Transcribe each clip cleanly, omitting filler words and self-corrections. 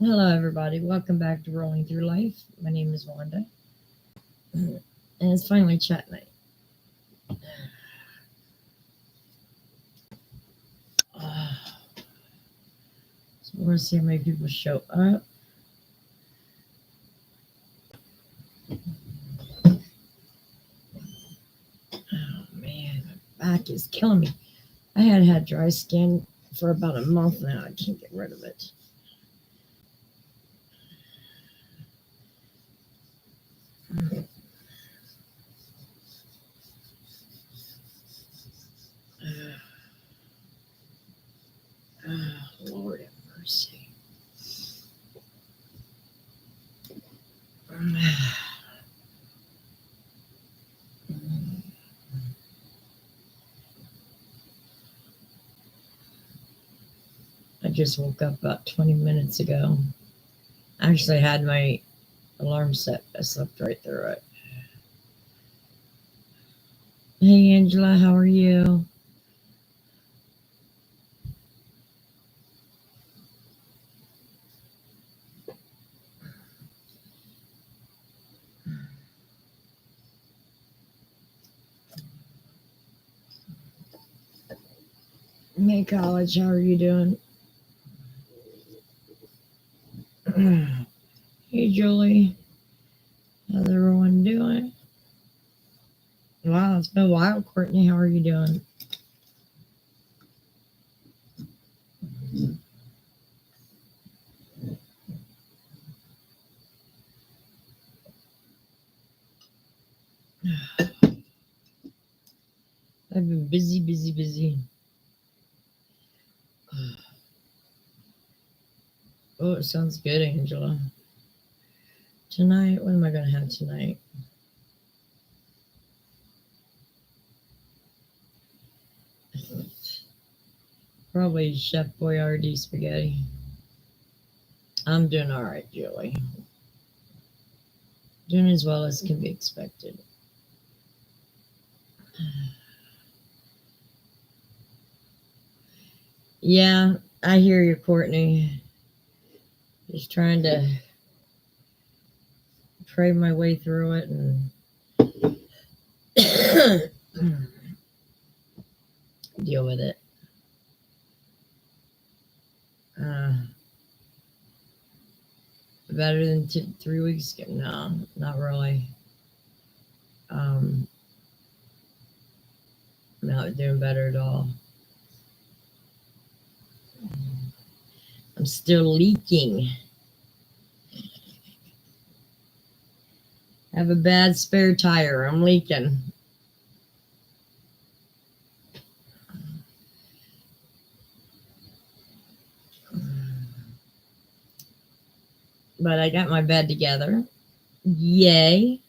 Hello, everybody. Welcome back to Rolling Through Life. My name is Wanda, and it's finally chat night. So we're going to see how many people show up. Oh, man, my back is killing me. I had dry skin for about a month now. I can't get rid of it. Oh, Lord have mercy. I just woke up about 20 minutes ago. I actually had my alarm set. I slept right through it. Hey, Angela, how are you? Hey, college, how are you doing? Hey, Julie, how's everyone doing? Wow, it's been a while. Courtney, how are you doing? I've been busy. Oh, it sounds good, Angela. Tonight, what am I going to have tonight? Probably Chef Boyardee spaghetti. I'm doing all right, Julie. Doing as well as can be expected. Yeah, I hear you, Courtney. Just trying to pray my way through it and deal with it. Better than 3 weeks ago? No, not really. Not doing better at all. I'm still leaking. I have a bad spare tire. I'm leaking. But I got my bed together. Yay.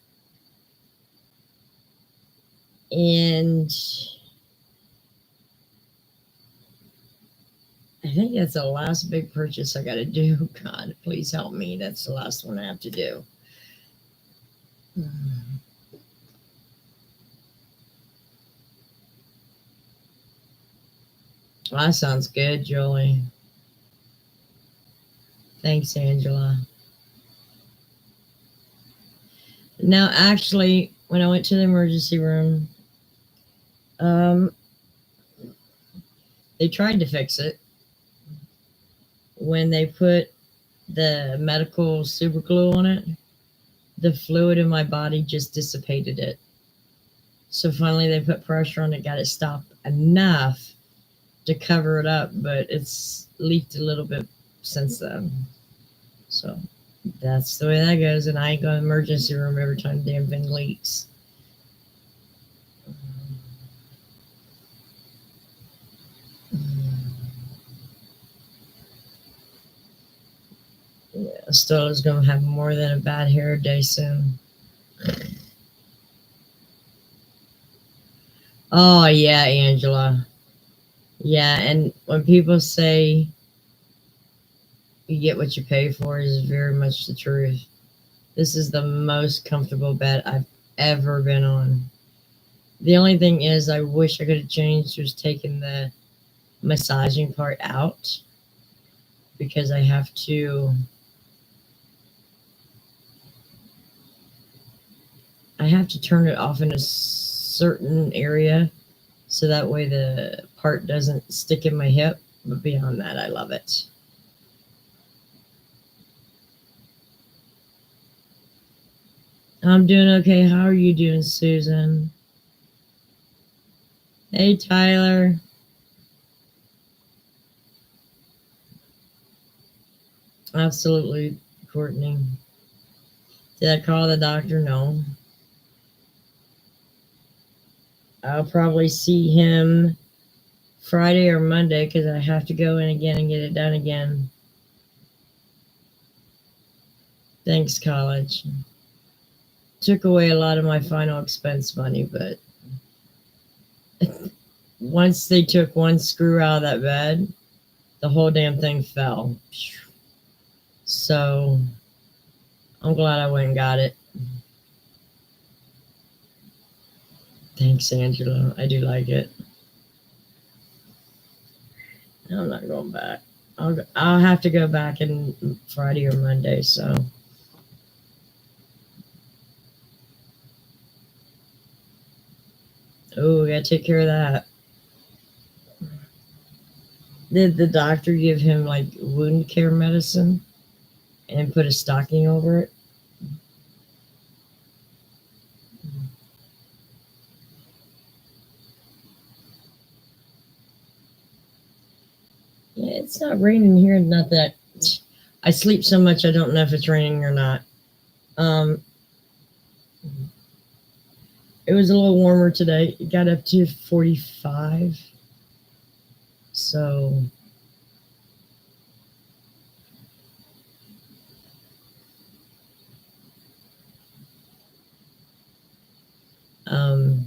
And I think that's the last big purchase I got to do. God, please help me. That's the last one I have to do. Well, that sounds good, Julie. Thanks, Angela. Now, actually, when I went to the emergency room, they tried to fix it. When they put the medical super glue on it, the fluid in my body just dissipated it. So finally, they put pressure on it, got it stopped enough to cover it up, but it's leaked a little bit since then. So that's the way that goes, and I go to the emergency room every time the damn thing leaks. Yeah, Stella's gonna have more than a bad hair day soon. Oh yeah, Angela. Yeah, and when people say you get what you pay for, is very much the truth. This is the most comfortable bed I've ever been on. The only thing is, I wish I could have changed was taking the massaging part out because I have to I have to turn it off in a certain area so that way the part doesn't stick in my hip. But beyond that, I love it. I'm doing okay. How are you doing, Susan? Hey, Tyler. Absolutely, Courtney. Did I call the doctor? No. I'll probably see him Friday or Monday because I have to go in again and get it done again. Thanks, college. Took away a lot of my final expense money, but once they took one screw out of that bed, the whole damn thing fell. So I'm glad I went and got it. Thanks, Angela. I do like it. I'm not going back. I'll have to go back in Friday or Monday. So oh, we gotta take care of that. Did the doctor give him like wound care medicine and put a stocking over it? Yeah, it's not raining here. Not that I sleep so much, I don't know if it's raining or not. Um, it was a little warmer today. It got up to 45. So um,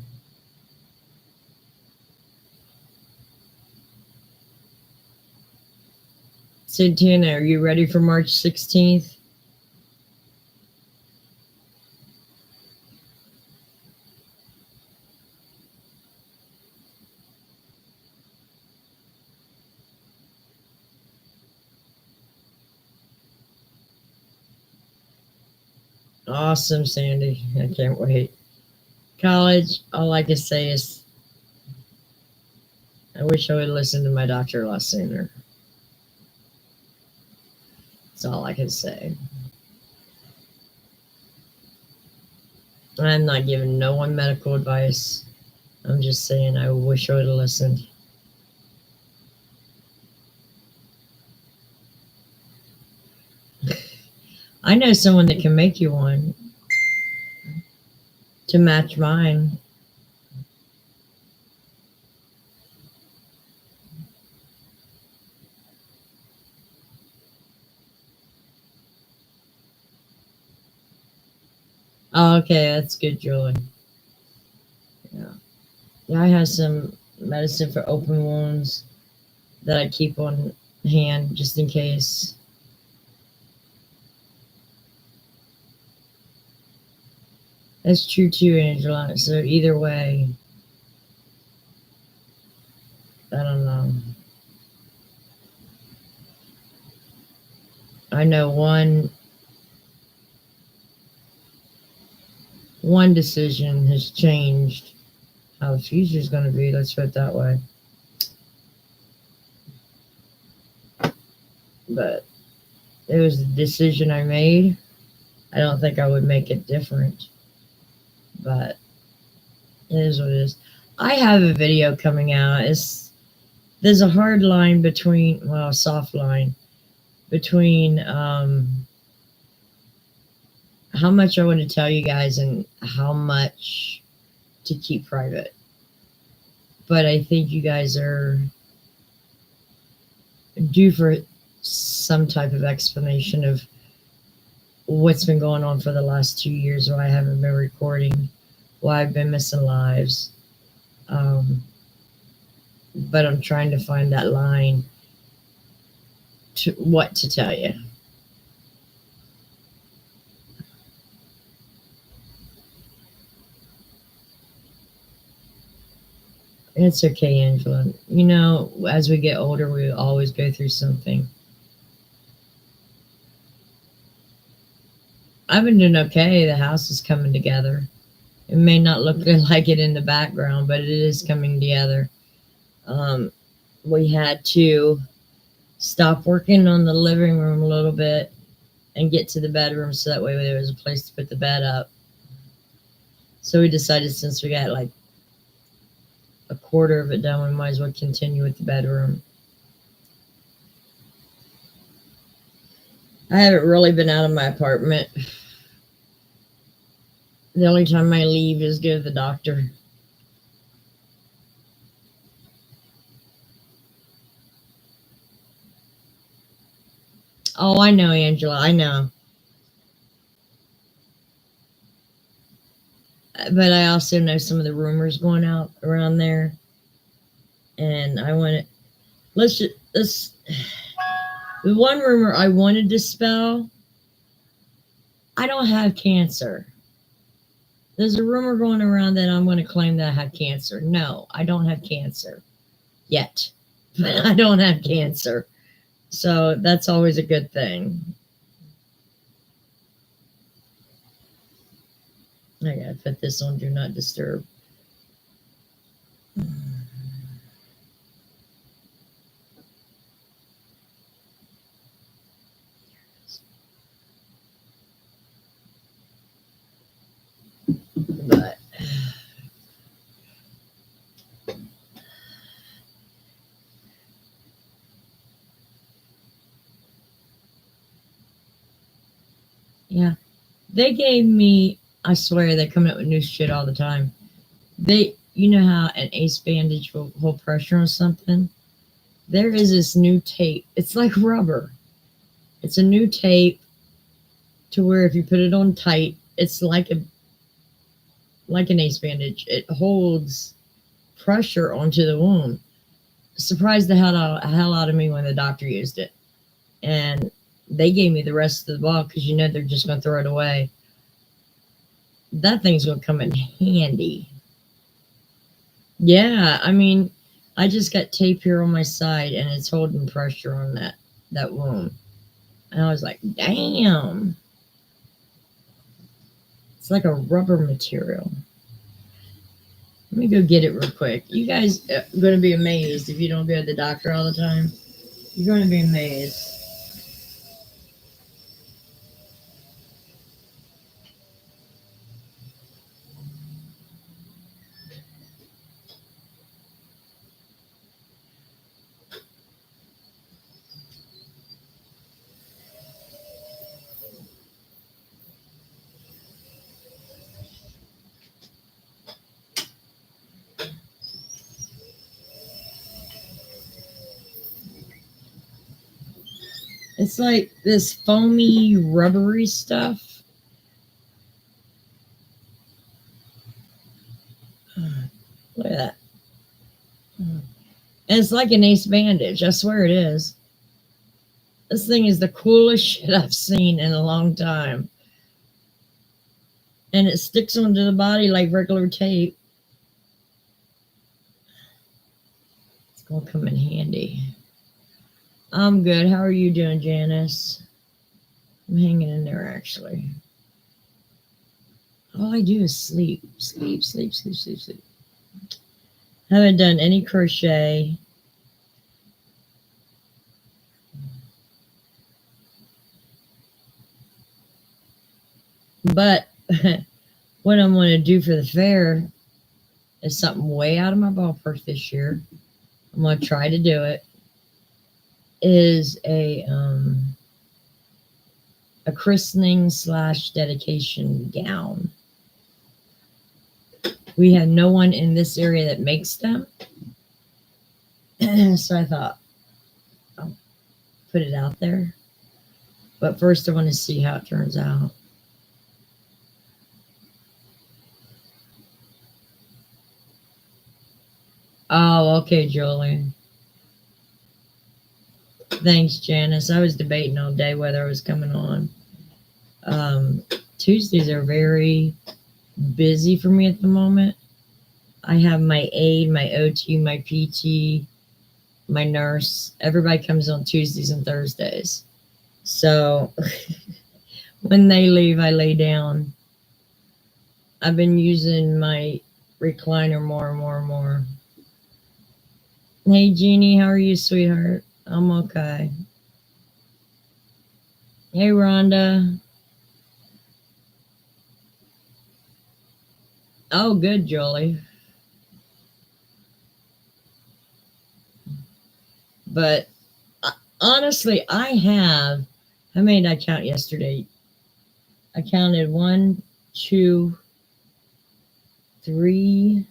Santana, are you ready for March 16th? Awesome, Sandy. I can't wait. College, all I can say is I wish I would listen to my doctor a lot sooner. That's all I can say. I'm not giving no one medical advice. I'm just saying I wish I would have listened. I know someone that can make you one to match mine. Oh, okay, that's good, Julie. Yeah. Yeah, I have some medicine for open wounds that I keep on hand just in case. That's true too, Angela. So either way, I don't know. I know one decision has changed how the future is going to be. Let's put it that way. But it was the decision I made. I don't think I would make it different. But it is what it is. I have a video coming out. There's a hard line between, well, a soft line between how much I want to tell you guys and how much to keep private. But I think you guys are due for some type of explanation of what's been going on for the last 2 years, why I haven't been recording, why I've been missing lives. But I'm trying to find that line to what to tell you. It's okay, Angela. You know, as we get older, we always go through something. I've been doing okay. The house is coming together. It may not look like it in the background, but it is coming together. Um, we had to stop working on the living room a little bit and get to the bedroom so that way there was a place to put the bed up. So we decided since we got like a quarter of it done, we might as well continue with the bedroom. I haven't really been out of my apartment. The only time I leave is go to the doctor. Oh, I know, Angela. I know. But I also know some of the rumors going out around there. And I want to, let's, the one rumor I want to dispel, I don't have cancer. There's a rumor going around that I'm going to claim that I have cancer. No, I don't have cancer yet. I don't have cancer. So that's always a good thing. I gotta put this on Do Not Disturb. But yeah, they gave me, I swear they're coming up with new shit all the time. You know how an ace bandage will hold pressure on something? There is this new tape. It's like rubber. It's a new tape to where if you put it on tight, it's like an ace bandage. It holds pressure onto the wound. Surprised the hell out of me when the doctor used it. And they gave me the rest of the ball because you know they're just going to throw it away. That thing's going to come in handy. Yeah, I mean, I just got tape here on my side and it's holding pressure on that wound. And I was like, damn. It's like a rubber material. Let me go get it real quick. You guys are going to be amazed if you don't go to the doctor all the time. You're going to be amazed. It's like this foamy, rubbery stuff. Look at that. And it's like an ace bandage. I swear it is. This thing is the coolest shit I've seen in a long time. And it sticks onto the body like regular tape. It's going to come in handy. I'm good. How are you doing, Janice? I'm hanging in there, actually. All I do is sleep. Sleep. Haven't done any crochet. But what I'm going to do for the fair is something way out of my ballpark this year. I'm going to try to do it. Is a christening / dedication gown. We have no one in this area that makes them. So I thought I'll put it out there. But first I want to see how it turns out. Oh, okay, Julie. Thanks, Janice. I was debating all day whether I was coming on. Tuesdays are very busy for me at the moment. I have my aide, my OT, my PT, my nurse. Everybody comes on Tuesdays and Thursdays. So when they leave, I lay down. I've been using my recliner more and more and more. Hey, Jeannie, how are you, sweetheart? I'm okay. Hey, Rhonda. Oh, good, Jolie. But honestly, how many did I count yesterday? I counted 1, 2, 3,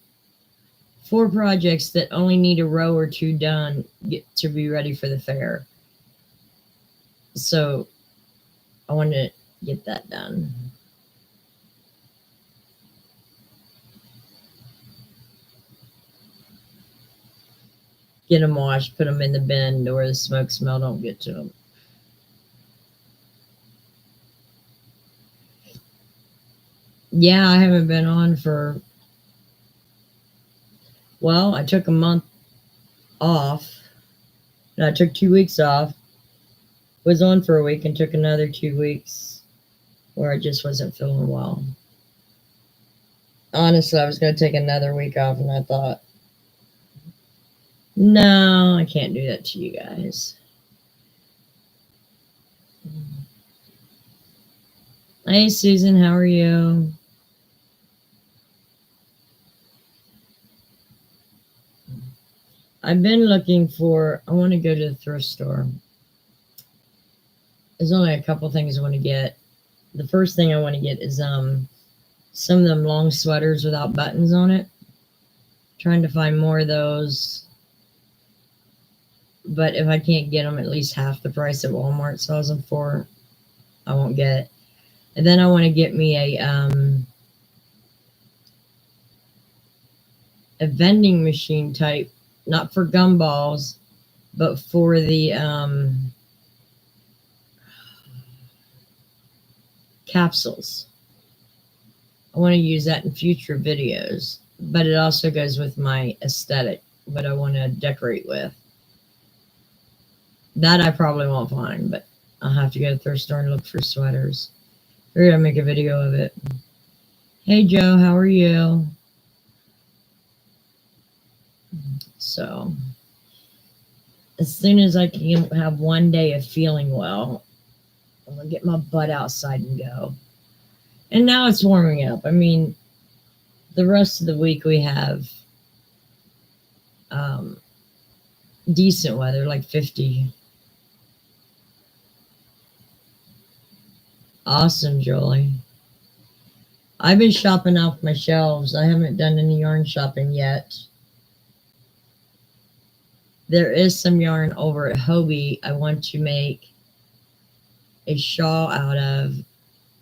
4 projects that only need a row or two done to be ready for the fair. So I want to get that done. Get them washed, put them in the bin where the smoke smell don't get to them. Yeah, I haven't been on well, I took a month off. And I took 2 weeks off, was on for a week, and took another 2 weeks where I just wasn't feeling well. Honestly, I was going to take another week off, and I thought, no, I can't do that to you guys. Hey, Susan, how are you? I've been looking I want to go to the thrift store. There's only a couple things I want to get. The first thing I want to get is some of them long sweaters without buttons on it. Trying to find more of those. But if I can't get them at least half the price that Walmart sells them for, I won't get it. And then I want to get me a vending machine type, not for gumballs, but for the capsules. I want to use that in future videos, but it also goes with my aesthetic, what I want to decorate with. That I probably won't find, but I'll have to go to the thrift store and look for sweaters. We're going to make a video of it. Hey, Joe, how are you? So, as soon as I can have one day of feeling well, I'm going to get my butt outside and go. And now it's warming up. I mean, the rest of the week we have decent weather, like 50. Awesome, Jolie. I've been shopping off my shelves. I haven't done any yarn shopping yet. There is some yarn over at Hobie I want to make a shawl out of.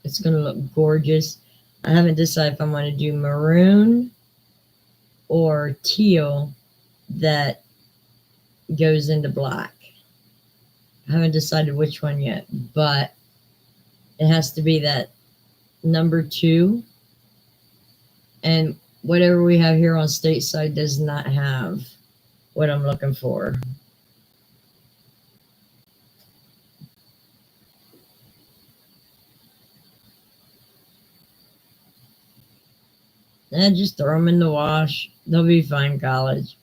It's going to look gorgeous. I haven't decided if I'm going to do maroon or teal that goes into black. I haven't decided which one yet, but it has to be that number 2. And whatever we have here on Stateside does not have what I'm looking for. And just throw them in the wash. They'll be fine, college.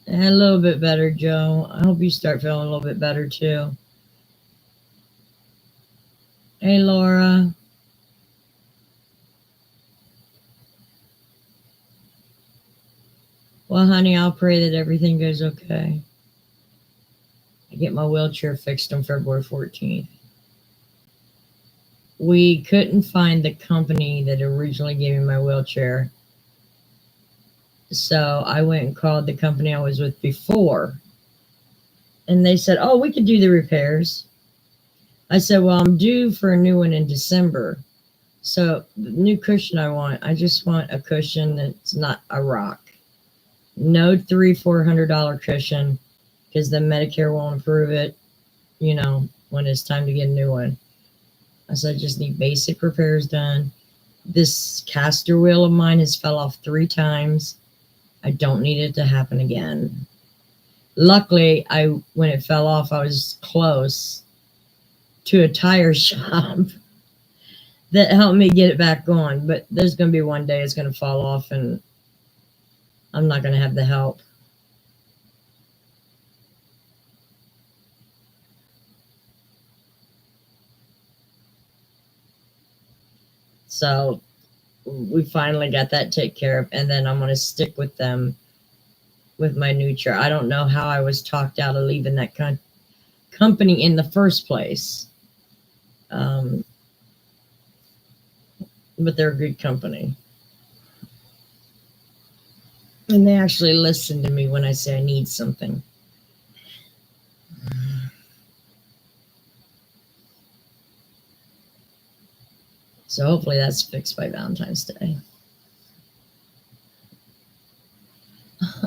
And a little bit better, Joe. I hope you start feeling a little bit better too. Hey, Laura. Well, honey, I'll pray that everything goes okay. I get my wheelchair fixed on February 14th. We couldn't find the company that originally gave me my wheelchair. So I went and called the company I was with before. And they said, oh, we could do the repairs. I said, well, I'm due for a new one in December. So the new cushion I just want a cushion that's not a rock. No $300-400 cushion, because the Medicare won't approve it, when it's time to get a new one. I said, I just need basic repairs done. This caster wheel of mine has fell off 3 times. I don't need it to happen again. Luckily, when it fell off, I was close. to a tire shop that helped me get it back going. But there's going to be one day it's going to fall off and I'm not going to have the help. So we finally got that taken care of. And then I'm going to stick with them with my new chair. I don't know how I was talked out of leaving that company in the first place. But they're a good company. And they actually listen to me when I say I need something. So hopefully that's fixed by Valentine's Day.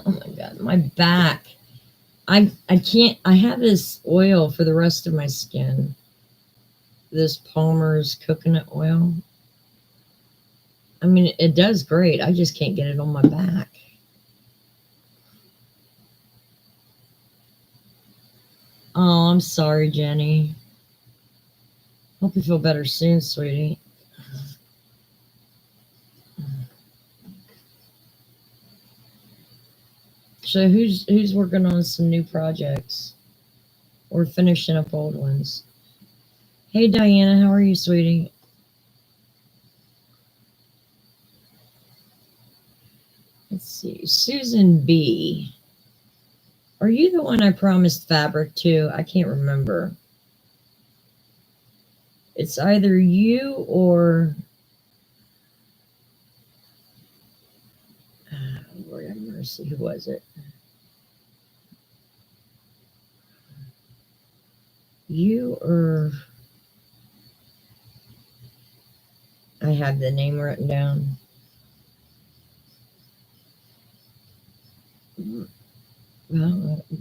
Oh my God, my back. I can't, I have this oil for the rest of my skin. This Palmer's coconut oil. I mean, it does great. I just can't get it on my back. Oh, I'm sorry, Jenny. Hope you feel better soon, sweetie. So who's working on some new projects or finishing up old ones? Hey, Diana, how are you, sweetie? Let's see. Susan B. Are you the one I promised fabric to? I can't remember. It's either you or Lord have mercy, who was it? You or I have the name written down. Well, I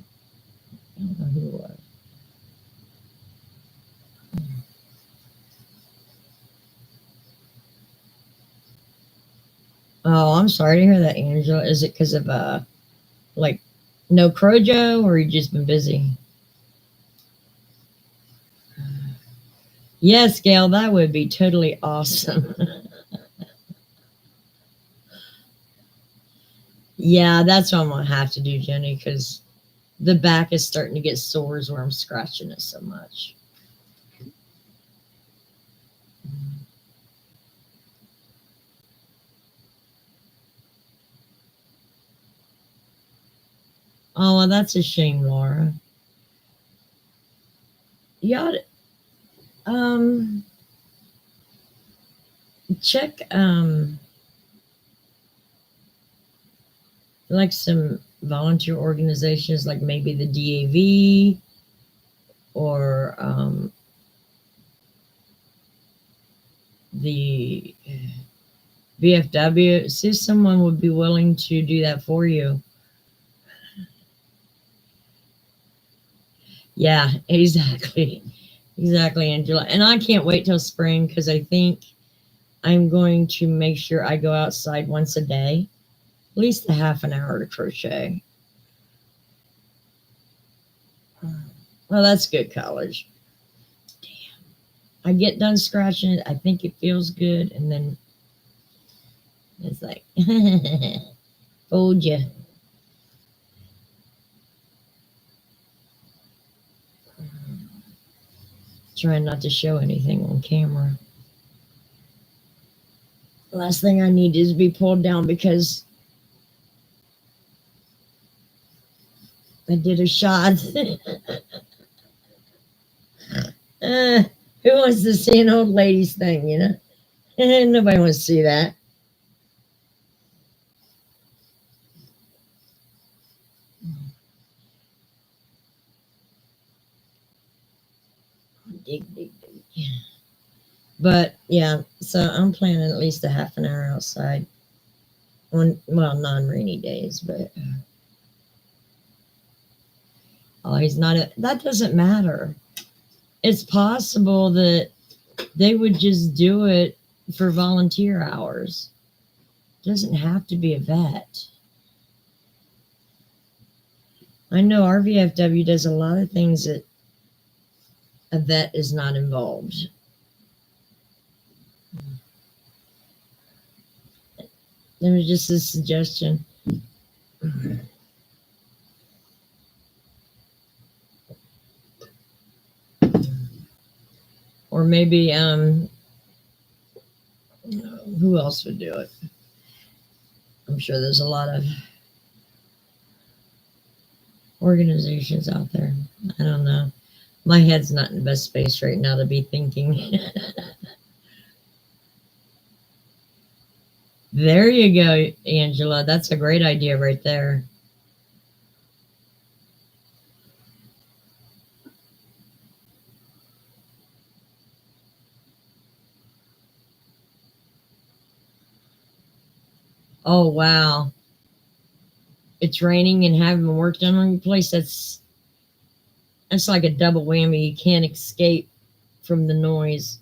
don't know who it was. Oh, I'm sorry to hear that, Angela. Is it because of like no Crojo, or you just been busy? Yes, Gail, that would be totally awesome. Yeah, that's what I'm gonna have to do, Jenny, because the back is starting to get sores where I'm scratching it so much. Oh, well, that's a shame, Laura. You ought to, check like some volunteer organizations, like maybe the DAV or the VFW. See if someone would be willing to do that for you. Yeah, exactly. Exactly, Angela. And I can't wait till spring because I think I'm going to make sure I go outside once a day, at least a half an hour to crochet. Well, that's good, college. Damn. I get done scratching it. I think it feels good. And then it's like, fooled you. Trying not to show anything on camera. The last thing I need is to be pulled down because I did a shot. Who wants to see an old lady's thing, you know? Nobody wants to see that. Dig, dig, dig. But yeah, so I'm planning at least a half an hour outside on, well, non-rainy days, but oh, he's not that doesn't matter. It's possible that they would just do it for volunteer hours. Doesn't have to be a vet. I know RVFW does a lot of things that a vet is not involved. There was just a suggestion. Or maybe who else would do it? I'm sure there's a lot of organizations out there. I don't know. My head's not in the best space right now to be thinking. There you go, Angela. That's a great idea right there. Oh, wow. It's raining and having work done on your place. That's like a double whammy. You can't escape from the noise.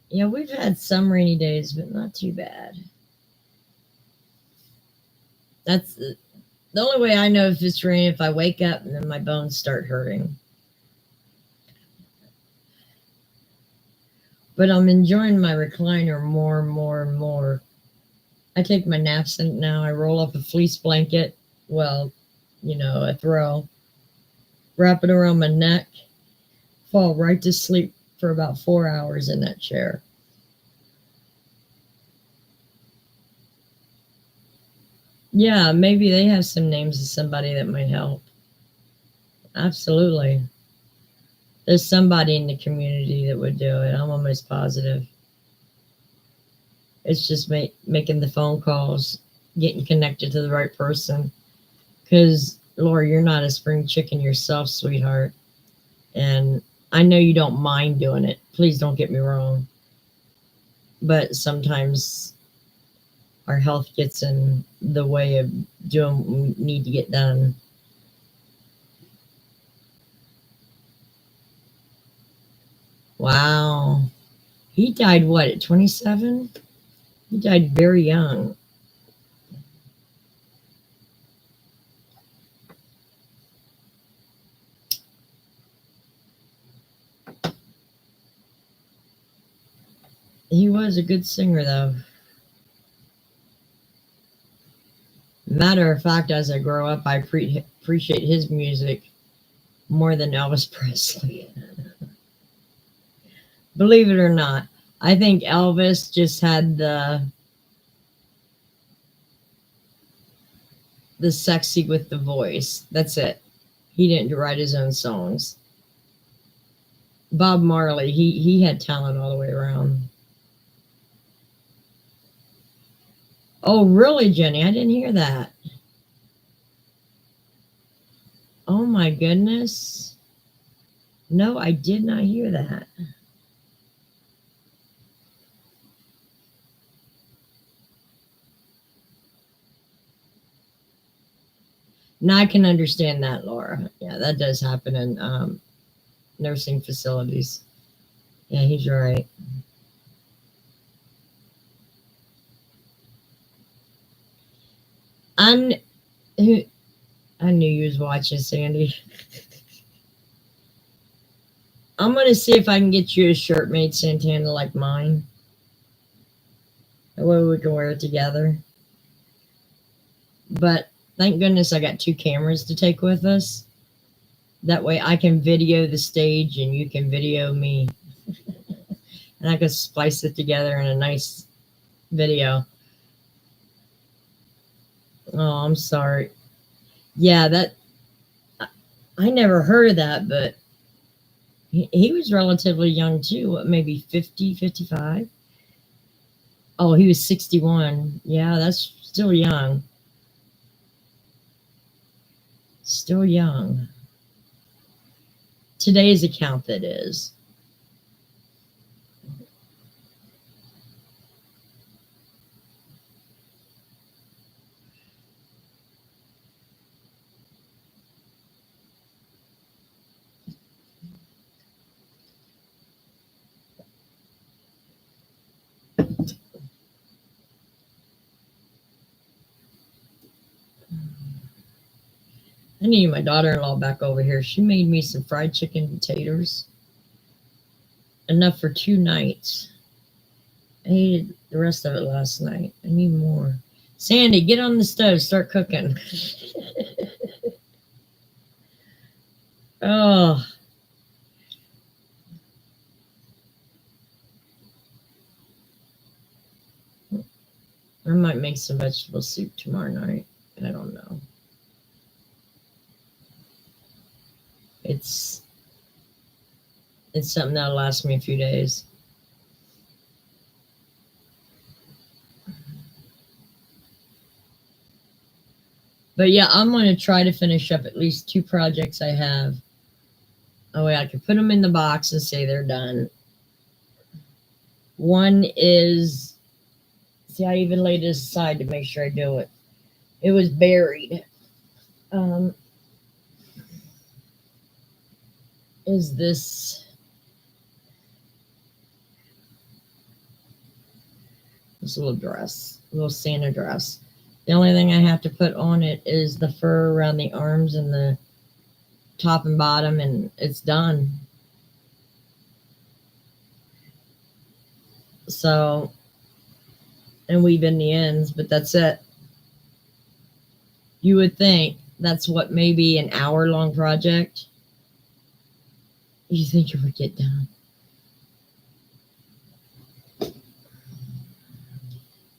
Yeah, we've had some rainy days, but not too bad. That's the only way I know if it's raining if I wake up and then my bones start hurting. But I'm enjoying my recliner more and more and more. I take my naps in it now. I roll up a fleece blanket, well, a throw, wrap it around my neck, fall right to sleep for about 4 hours in that chair. Yeah, maybe they have some names of somebody that might help. Absolutely. There's somebody in the community that would do it. I'm almost positive. It's just making the phone calls, getting connected to the right person. Because, Laura, you're not a spring chicken yourself, sweetheart. And I know you don't mind doing it. Please don't get me wrong. But sometimes our health gets in the way of doing what we need to get done. Wow. He died what, at 27? He died very young. He was a good singer, though. Matter of fact, as I grow up, I appreciate his music more than Elvis Presley. Believe it or not, I think Elvis just had the sexy with the voice. That's it. He didn't write his own songs. Bob Marley, he had talent all the way around. Oh, really, Jenny? I didn't hear that. Oh my goodness. No, I did not hear that. Now I can understand that, Laura. Yeah, that does happen in nursing facilities. Yeah, he's right. I, kn- I knew you was watching, Sandy. I'm gonna see if I can get you a shirt made, Santana, like mine. That way we can wear it together. But thank goodness I got two cameras to take with us. That way I can video the stage and you can video me. And I can splice it together in a nice video. Oh, I'm sorry. Yeah, I never heard of that, but he was relatively young too. What, maybe 50, 55? Oh, he was 61. Yeah, that's still young. Still young. Today's account, that is. I need my daughter-in-law back over here. She made me some fried chicken potatoes. Enough for 2 nights. I ate the rest of it last night. I need more. Sandy, get on the stove. Start cooking. Oh, I might make some vegetable soup tomorrow night. I don't know. It's something that'll last me a few days. But yeah, I'm going to try to finish up at least 2 projects I have. Oh, way I can put them in the box and say they're done. One is, see, I even laid it aside to make sure I do it. It was buried. Is this little dress, little Santa dress. The only thing I have to put on it is the fur around the arms and the top and bottom, and it's done. So, and weave in the ends, but that's it. You would think that's what, maybe an hour-long project. You think it would get done.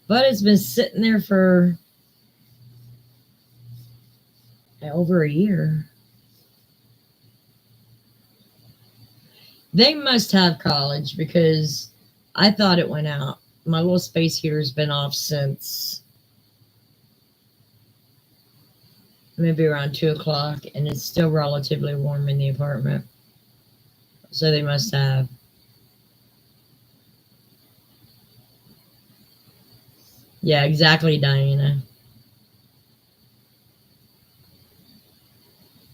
But it's been sitting there for over a year. They must have college because I thought it went out. My little space heater's been off since maybe around 2 o'clock, and it's still relatively warm in the apartment. So they must have. Yeah, exactly, Diana.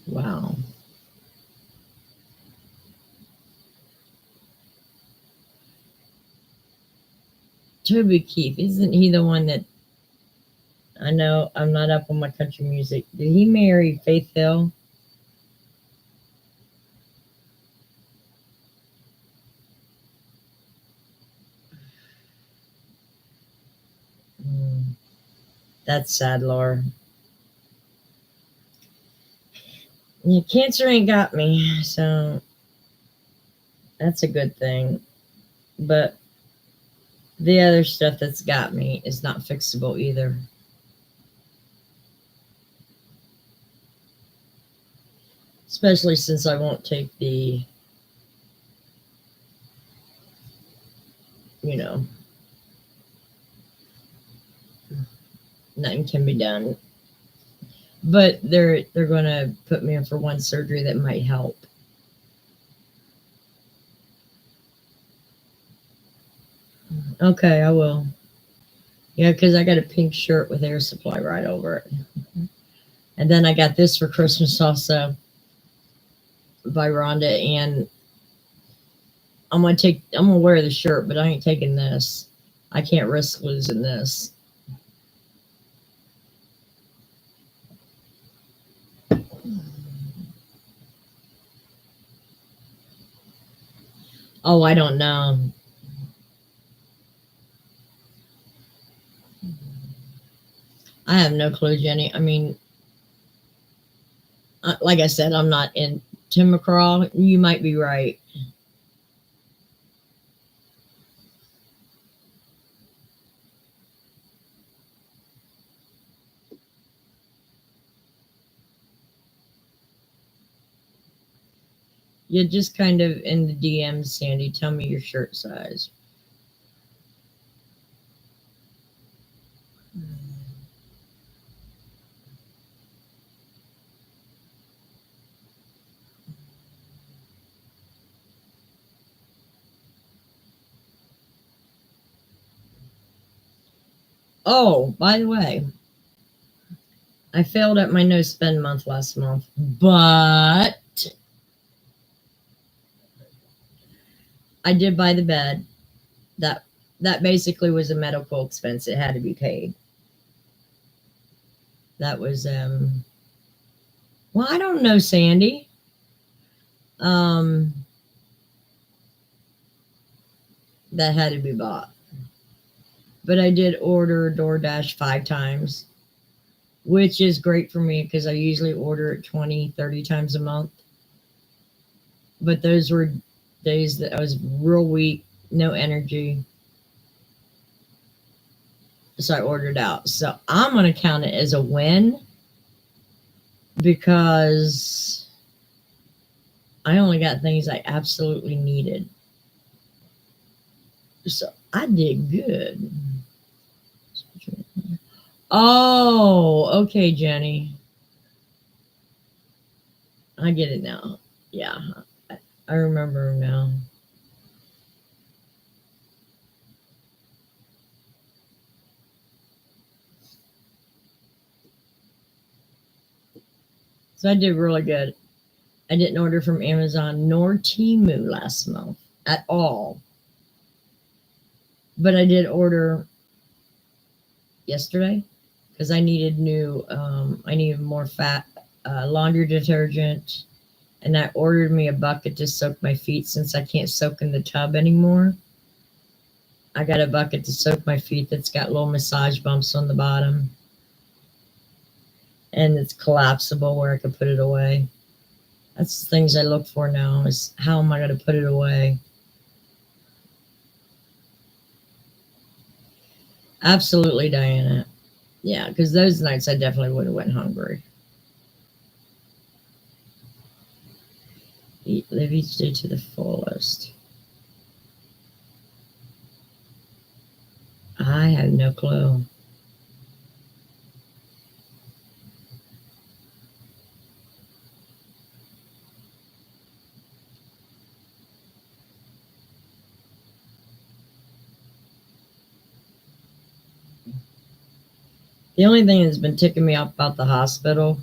Wow. Toby Keith, isn't he the one that, I know I'm not up on my country music. Did he marry Faith Hill? That's sad, Laura. Yeah, cancer ain't got me, so that's a good thing. But the other stuff that's got me is not fixable either. Especially since I won't take the, nothing can be done. But they're going to put me in for one surgery that might help. Okay, I will. Yeah, because I got a pink shirt with Air Supply right over it. And then I got this for Christmas also by Rhonda, and I'm gonna wear the shirt, but I ain't taking this. I can't risk losing this. Oh, I don't know. I have no clue, Jenny. I mean, like I said, I'm not in Tim McCraw. You might be right. You're just kind of in the DMs, Sandy. Tell me your shirt size. Oh, by the way, I failed at my no spend month last month, but I did buy the bed. That basically was a medical expense. It had to be paid. That was Well, I don't know, Sandy. Um, that had to be bought. But I did order DoorDash 5 times, which is great for me because I usually order it 20, 30 times a month. But those were days that I was real weak, no energy. So I ordered out. So I'm going to count it as a win because I only got things I absolutely needed. So I did good. Oh, okay, Jenny. I get it now. Yeah, I remember now. So I did really good. I didn't order from Amazon nor Temu last month at all. But I did order yesterday because I needed I needed more fat laundry detergent. And I ordered me a bucket to soak my feet since I can't soak in the tub anymore. I got a bucket to soak my feet that's got little massage bumps on the bottom. And it's collapsible where I can put it away. That's the things I look for now is how am I going to put it away? Absolutely, Diana. Yeah, because those nights I definitely would have went hungry. Live each day to the fullest. I have no clue. The only thing that's been ticking me off about the hospital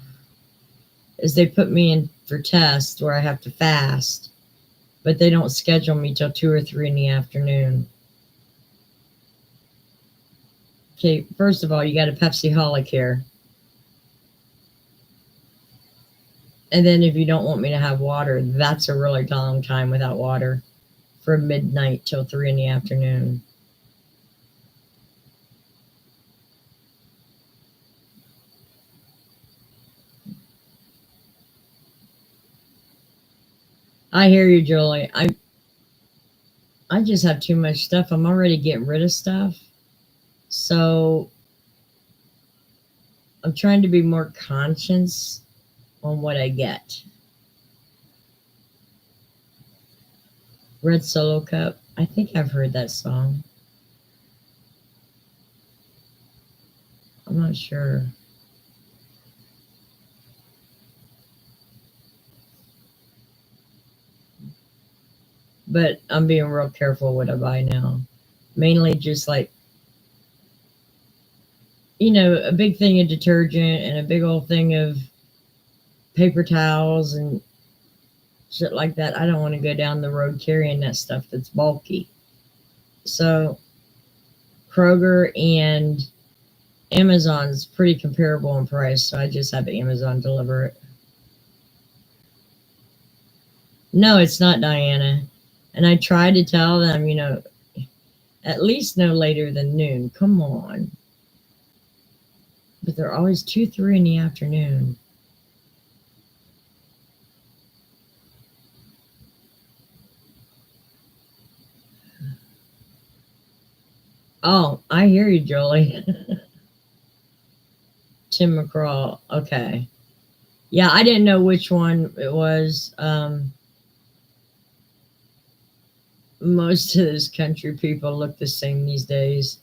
is they put me in for tests where I have to fast, but they don't schedule me till 2 or 3 in the afternoon. Okay, first of all, you got a Pepsi Holic here. And then if you don't want me to have water, that's a really long time without water from midnight till 3 in the afternoon. I hear you, Julie. I just have too much stuff. I'm already getting rid of stuff. So I'm trying to be more conscious on what I get. Red Solo Cup. I think I've heard that song. I'm not sure. But I'm being real careful what I buy now. Mainly just like, a big thing of detergent and a big old thing of paper towels and shit like that. I don't want to go down the road carrying that stuff that's bulky. So Kroger and Amazon's pretty comparable in price, so I just have Amazon deliver it. No, it's not, Diana. And I tried to tell them, at least no later than noon. Come on. But they're always 2, 3 in the afternoon. Oh, I hear you, Julie. Tim McCraw. Okay. Yeah, I didn't know which one it was. Most of those country people look the same these days.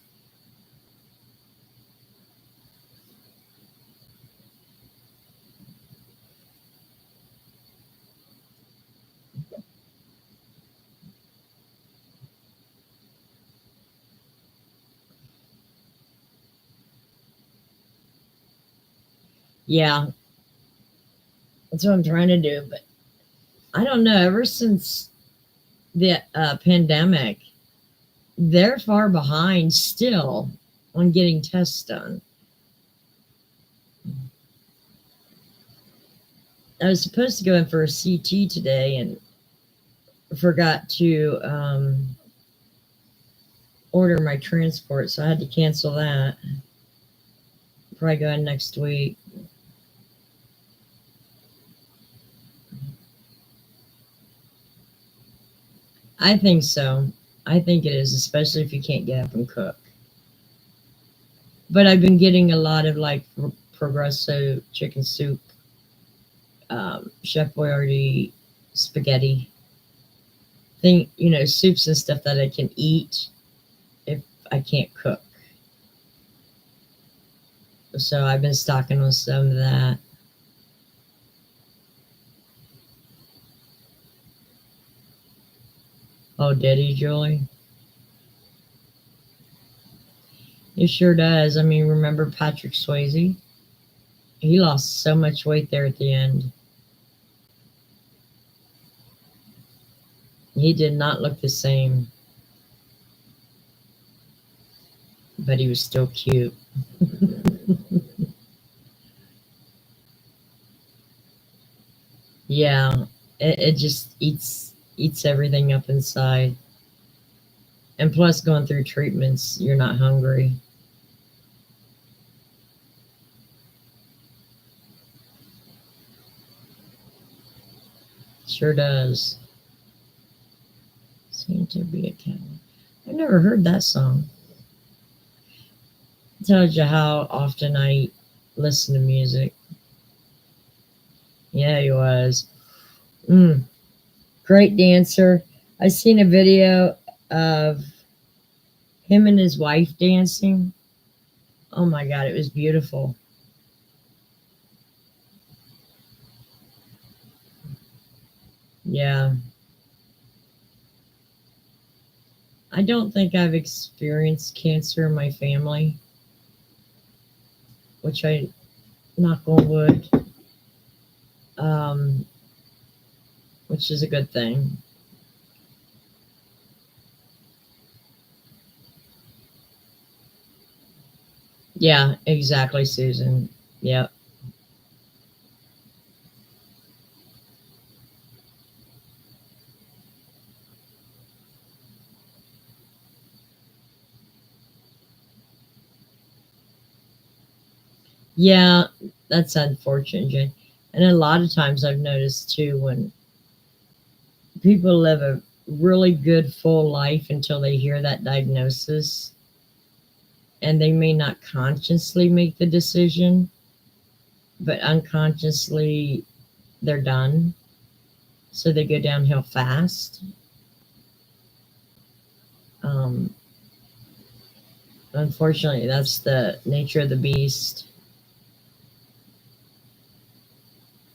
Yeah, that's what I'm trying to do. But I don't know. Ever since the pandemic, they're far behind still on getting tests done. I was supposed to go in for a CT today and forgot to order my transport, so I had to cancel that. Probably go in next week. I think so. I think it is, especially if you can't get up and cook. But I've been getting a lot of like Progresso chicken soup, Chef Boyardee spaghetti, soups and stuff that I can eat if I can't cook. So I've been stocking on some of that. Oh, did he, Julie? It sure does. I mean, remember Patrick Swayze? He lost so much weight there at the end. He did not look the same, but he was still cute. Yeah, it just eats everything up inside. And plus, going through treatments, you're not hungry. Sure does. Seem to be a cat. I've never heard that song. It tells you how often I listen to music. Yeah, he was. Great dancer. I seen a video of him and his wife dancing. Oh my God, it was beautiful. Yeah. I don't think I've experienced cancer in my family, which I knock on wood, um, which is a good thing. Yeah, exactly, Susan. Yep. Yeah, that's unfortunate, Jen. And a lot of times I've noticed too when people live a really good full life until they hear that diagnosis and they may not consciously make the decision, but unconsciously they're done. So they go downhill fast. Um, Unfortunately, that's the nature of the beast.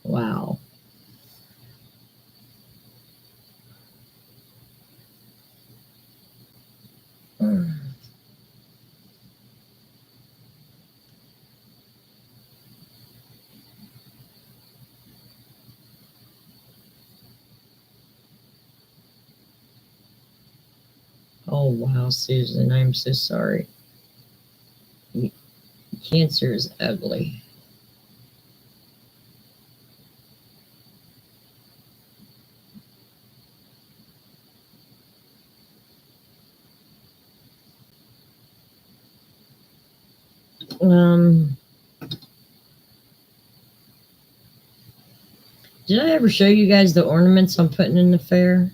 Wow. Oh, wow, Susan, I'm so sorry. Cancer is ugly. Um, did I ever show you guys the ornaments I'm putting in the fair?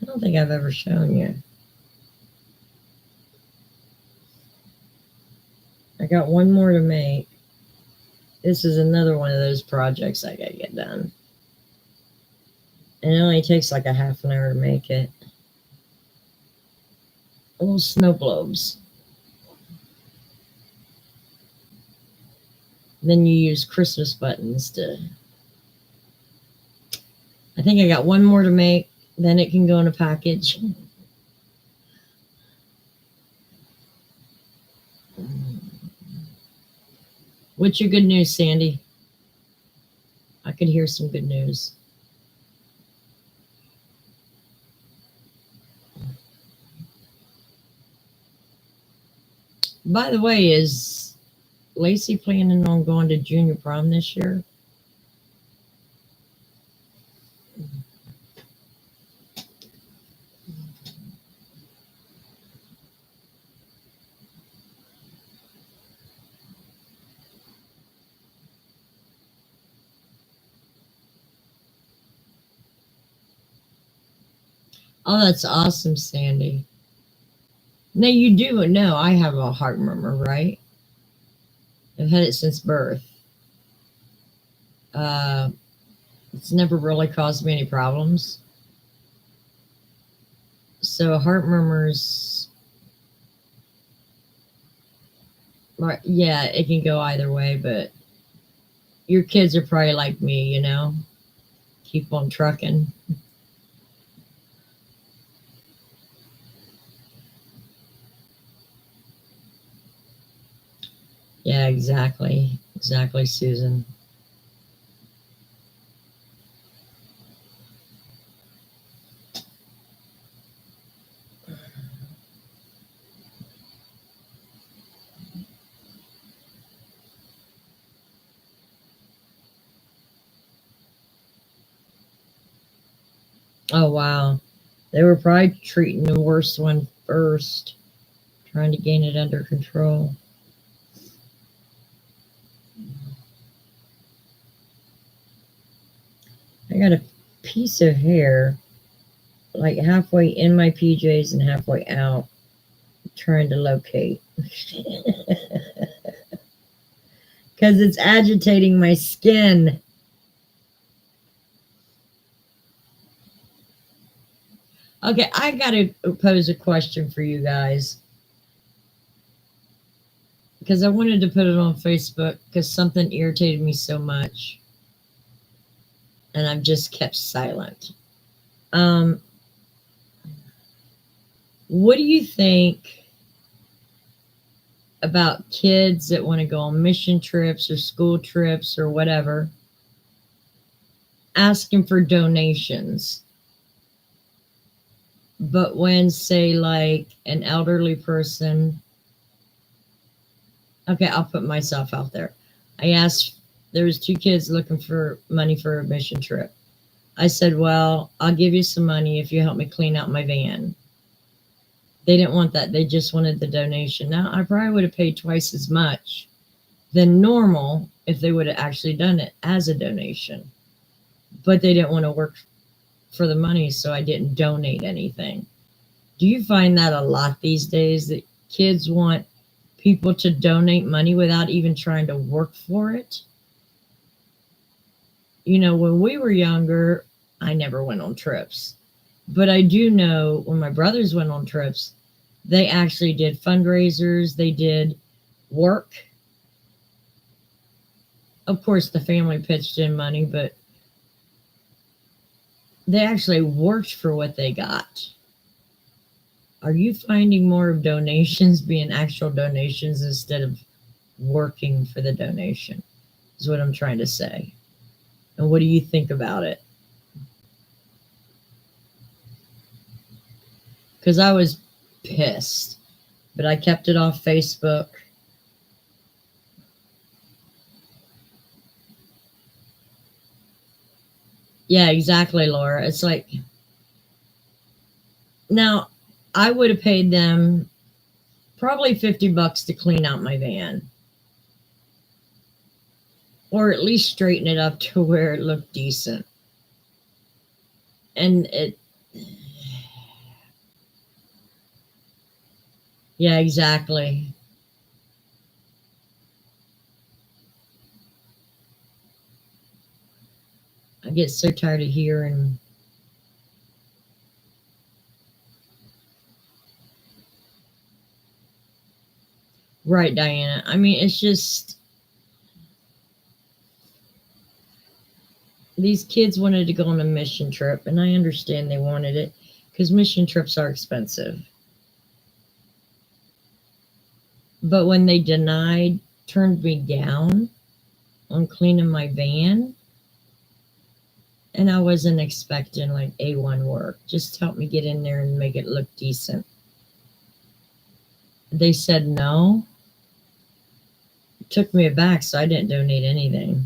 I don't think I've ever shown you. I got one more to make. This is another one of those projects I gotta get done. And it only takes like a half an hour to make it. Little snow globes. Then you use Christmas buttons to. I think I got one more to make. Then it can go in a package. What's your good news, Sandy? I could hear some good news. By the way, is Lacey planning on going to junior prom this year? Oh, that's awesome, Sandy. Now you do know I have a heart murmur, right? I've had it since birth. Uh, it's never really caused me any problems. So heart murmurs, right? Yeah, it can go either way. But your kids are probably like me, keep on trucking. Yeah, exactly, Susan. Oh wow, they were probably treating the worst one first, trying to gain it under control. I got a piece of hair like halfway in my PJs and halfway out, trying to locate because it's agitating my skin. Okay, I got to pose a question for you guys because I wanted to put it on Facebook because something irritated me so much and I've just kept silent. Um, what do you think about kids that want to go on mission trips or school trips or whatever, asking for donations? But when, say, like an elderly person, okay, I'll put myself out there. I asked, there was two kids looking for money for a mission trip. I said, well, I'll give you some money if you help me clean out my van. They didn't want that. They just wanted the donation. Now, I probably would have paid twice as much than normal if they would have actually done it as a donation. But they didn't want to work for the money, so I didn't donate anything. Do you find that a lot these days that kids want people to donate money without even trying to work for it? When we were younger, I never went on trips. But I do know when my brothers went on trips, they actually did fundraisers, they did work. Of course, the family pitched in money, but they actually worked for what they got. Are you finding more of donations being actual donations instead of working for the donation? Is what I'm trying to say. And what do you think about it? Because I was pissed, but I kept it off Facebook. Yeah, exactly, Laura. It's like, now I would have paid them probably $50 to clean out my van or at least straighten it up to where it looked decent. And yeah, exactly. I get so tired of hearing. Right, Diana. I mean, it's just these kids wanted to go on a mission trip, and I understand they wanted it because mission trips are expensive. But when they turned me down on cleaning my van, and I wasn't expecting like A1 work, just help me get in there and make it look decent. They said no. It took me aback, so I didn't donate anything.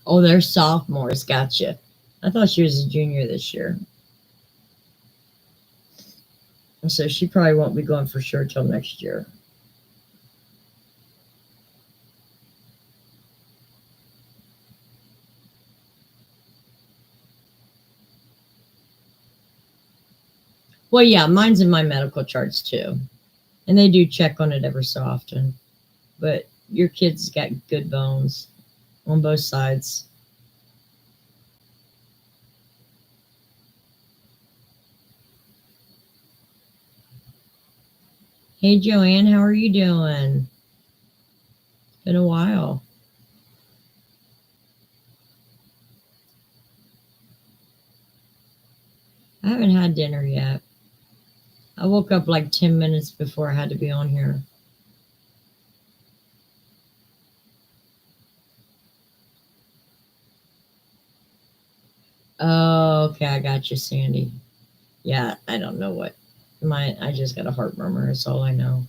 Oh, they're sophomores. Gotcha. I thought she was a junior this year. So she probably won't be going for sure till next year. Well, yeah, mine's in my medical charts too. And they do check on it ever so often. But your kid's got good bones on both sides. Hey, Joanne, how are you doing? Been a while. I haven't had dinner yet. I woke up like 10 minutes before I had to be on here. Oh, okay, I got you, Sandy. Yeah, I don't know what. I just got a heart murmur, that's all I know.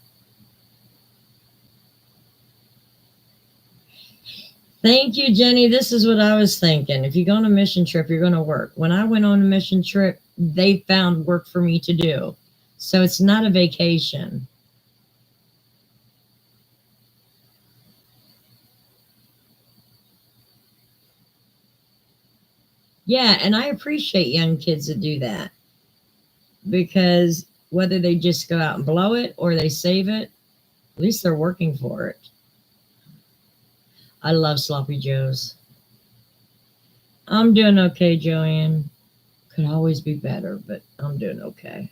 Thank you, Jenny. This is what I was thinking. If you go on a mission trip, you're going to work. When I went on a mission trip, they found work for me to do. So it's not a vacation. Yeah, and I appreciate young kids that do that because whether they just go out and blow it or they save it, at least they're working for it. I love sloppy joes. I'm doing okay, Joanne. Could always be better, but I'm doing okay.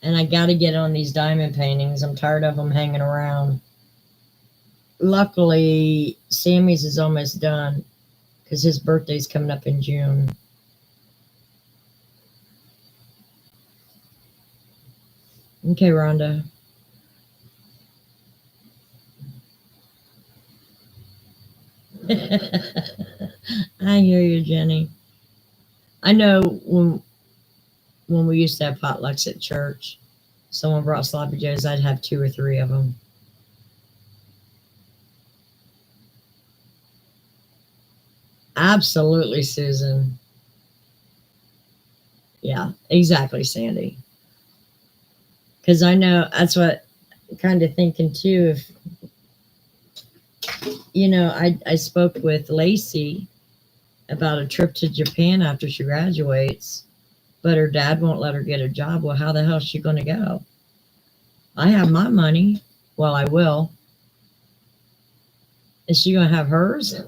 And I got to get on these diamond paintings. I'm tired of them hanging around. Luckily, Sammy's is almost done because his birthday's coming up in June. Okay, Rhonda. I hear you, Jenny. I know when we used to have potlucks at church, someone brought sloppy joes. I'd have two or three of them. Absolutely, Susan. Yeah, exactly, Sandy. Because I know that's what I'm kind of thinking too. If I spoke with Lacey about a trip to Japan after she graduates, but her dad won't let her get a job. Well, how the hell is she going to go? I have my money. Well, I will. Is she going to have hers?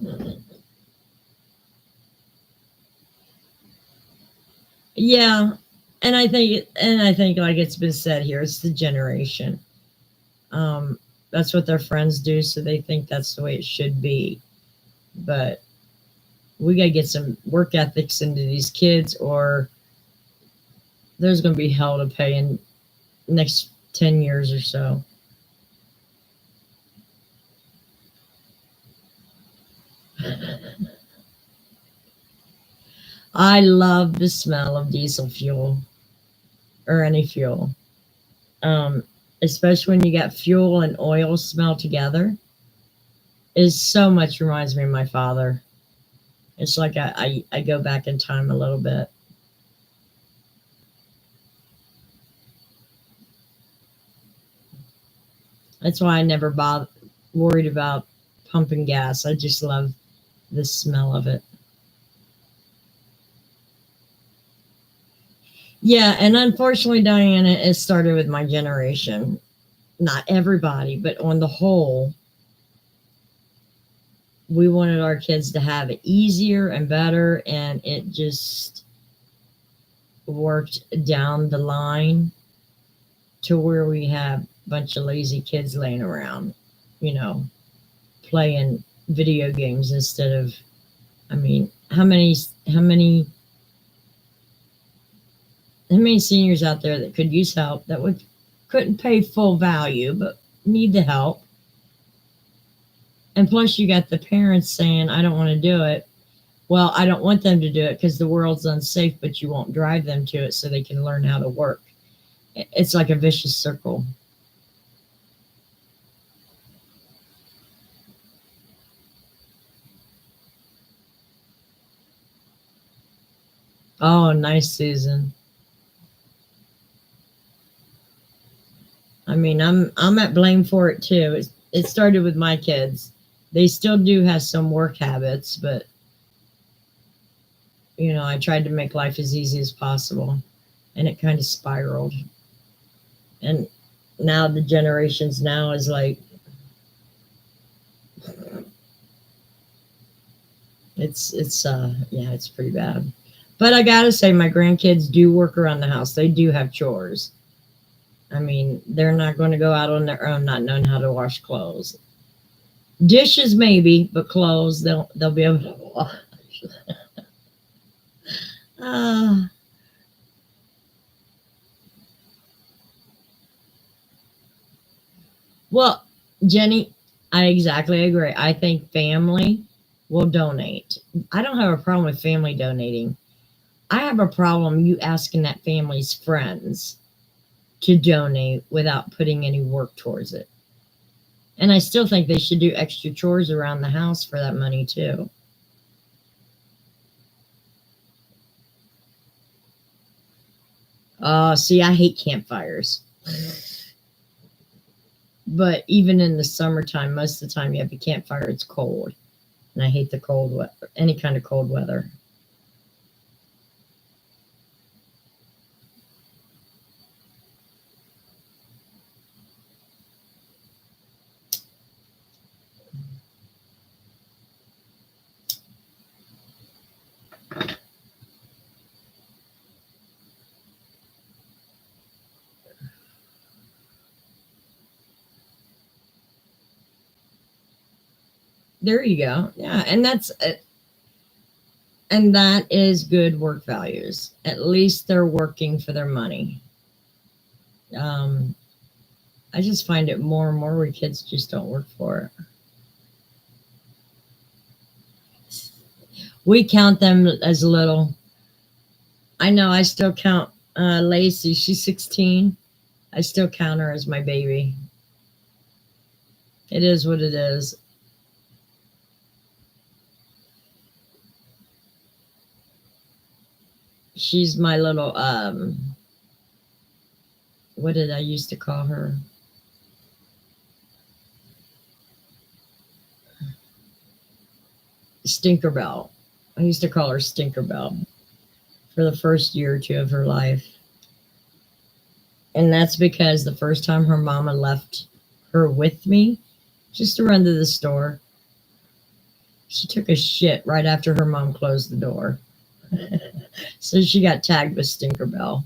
Yeah, and I think like it's been said here, it's the generation. Um, that's what their friends do, so they think that's the way it should be. But we got to get some work ethics into these kids, or there's going to be hell to pay in next 10 years or so. I love the smell of diesel fuel or any fuel, um, especially when you got fuel and oil smell together. It so much reminds me of my father. It's like I go back in time a little bit. That's why I never worried about pumping gas. I just love the smell of it. Yeah, and unfortunately, Diana, it started with my generation. Not everybody, but on the whole, we wanted our kids to have it easier and better, and it just worked down the line to where we have a bunch of lazy kids laying around, you know, playing video games instead of. I mean, how many seniors out there that could use help that couldn't pay full value but need the help? And plus, you got the parents saying, "I don't want to do it." Well, I don't want them to do it because the world's unsafe, but you won't drive them to it so they can learn how to work. It's like a vicious circle. Oh, nice, Susan. I mean, I'm at blame for it too. It started with my kids. They still do have some work habits, but I tried to make life as easy as possible, and it kind of spiraled. And now the generations now is like, it's pretty bad. But I gotta say, my grandkids do work around the house. They do have chores. I mean, they're not going to go out on their own not knowing how to wash clothes. Dishes maybe, but clothes they'll be able to wash. uh, well, Jenny, I exactly agree. I think family will donate. I don't have a problem with family donating. I have a problem you asking that family's friends to donate without putting any work towards it. And I still think they should do extra chores around the house for that money too. See, I hate campfires. But even in the summertime, most of the time you have a campfire, it's cold. And I hate the cold weather, any kind of cold weather. There you go. Yeah, and that is good work values. At least they're working for their money. Um, I just find it more and more where kids just don't work for it. We count them as little. I know I still count Lacey. She's 16. I still count her as my baby. It is what it is. She's my little what did I used to call her? Stinkerbell. I used to call her Stinkerbell for the first year or two of her life. And that's because the first time her mama left her with me just to run to the store, she took a shit right after her mom closed the door. So she got tagged with Stinkerbell.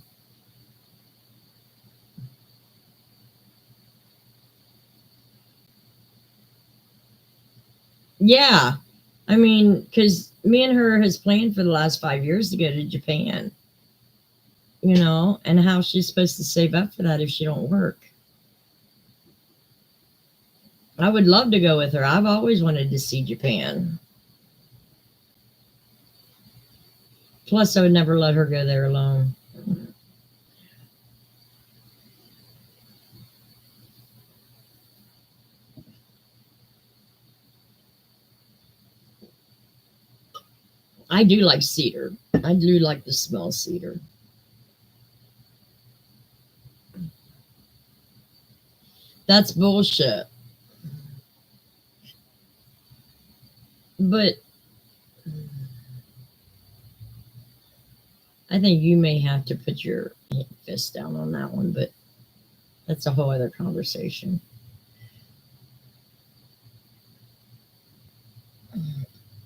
Yeah. I mean, because me and her has planned for the last 5 years to go to Japan, and how she's supposed to save up for that if she don't work. I would love to go with her. I've always wanted to see Japan. Plus, I would never let her go there alone. I do like cedar. I do like the smell of cedar. That's bullshit. But I think you may have to put your fist down on that one, but that's a whole other conversation.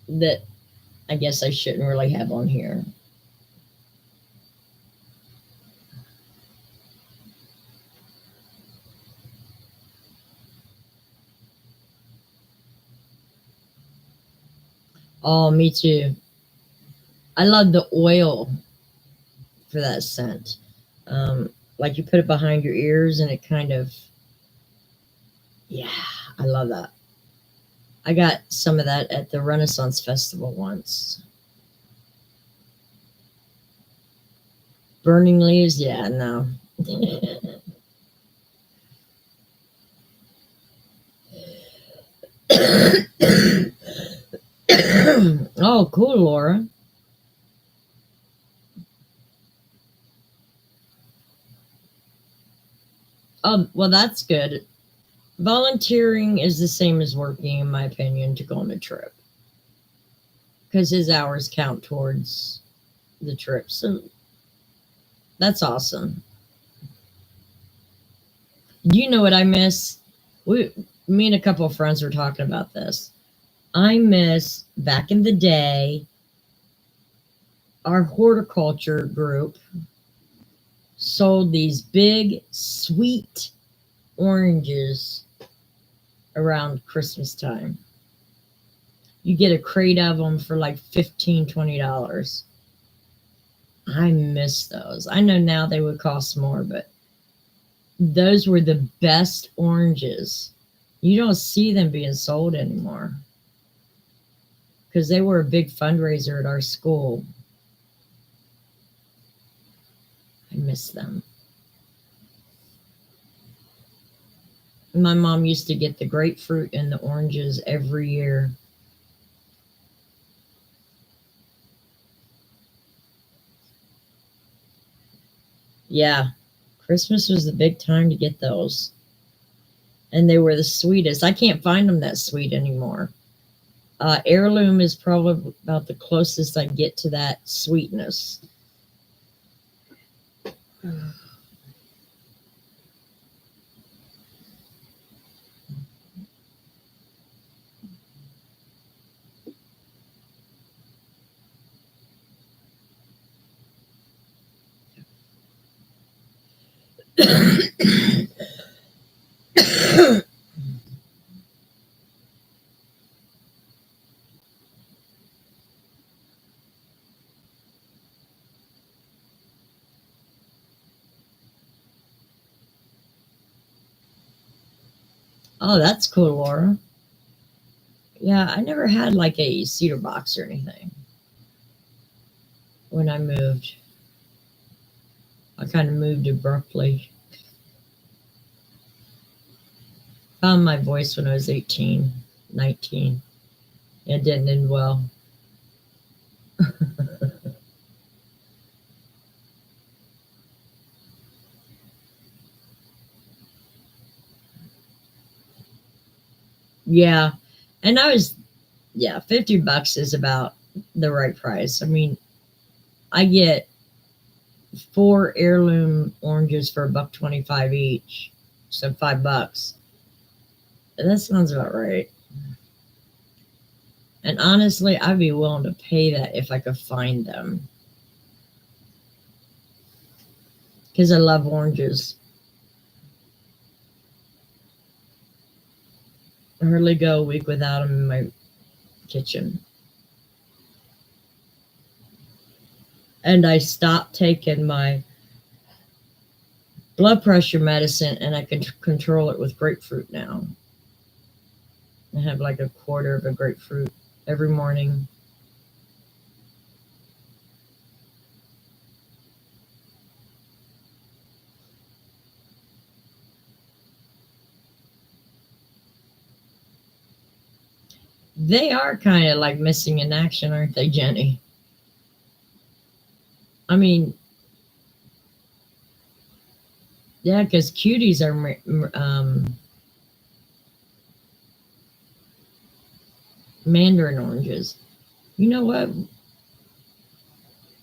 That I guess I shouldn't really have on here. Oh, me too. I love the oil for that scent. Like you put it behind your ears and it kind of, yeah, I love that. I got some of that at the Renaissance Festival once. Burning leaves, yeah, no. Oh, cool, Laura. Oh, well, that's good. Volunteering is the same as working, in my opinion, to go on a trip because his hours count towards. the trip. So that's awesome. You know what I miss? Me and a couple of friends were talking about this. I miss back in the day, our horticulture group sold these big, sweet oranges around Christmas time. You get a crate of them for like $15, $20. I miss those. I know now they would cost more, but those were the best oranges. You don't see them being sold anymore because they were a big fundraiser at our school. I miss them. My mom used to get the grapefruit and the oranges every year. Yeah, Christmas was the big time to get those. And they were the sweetest. I can't find them that sweet anymore. Heirloom is probably about the closest I get to that sweetness. Oh, that's cool, Laura. Yeah, I never had like a cedar box or anything when I moved. I kind of moved abruptly. Found my voice when I was 18, 19. It didn't end well. Yeah. And yeah, $50 is about the right price. I mean, I get 4 heirloom oranges for $1.25 each. So $5. That sounds about right. And honestly, I'd be willing to pay that if I could find them. Because I love oranges. I hardly go a week without them in my kitchen. And I stopped taking my blood pressure medicine and I can control it with grapefruit now. I have like a quarter of a grapefruit every morning. They are kind of like missing in action, aren't they, Jenny? I mean, yeah, because cuties are mandarin oranges. You know what?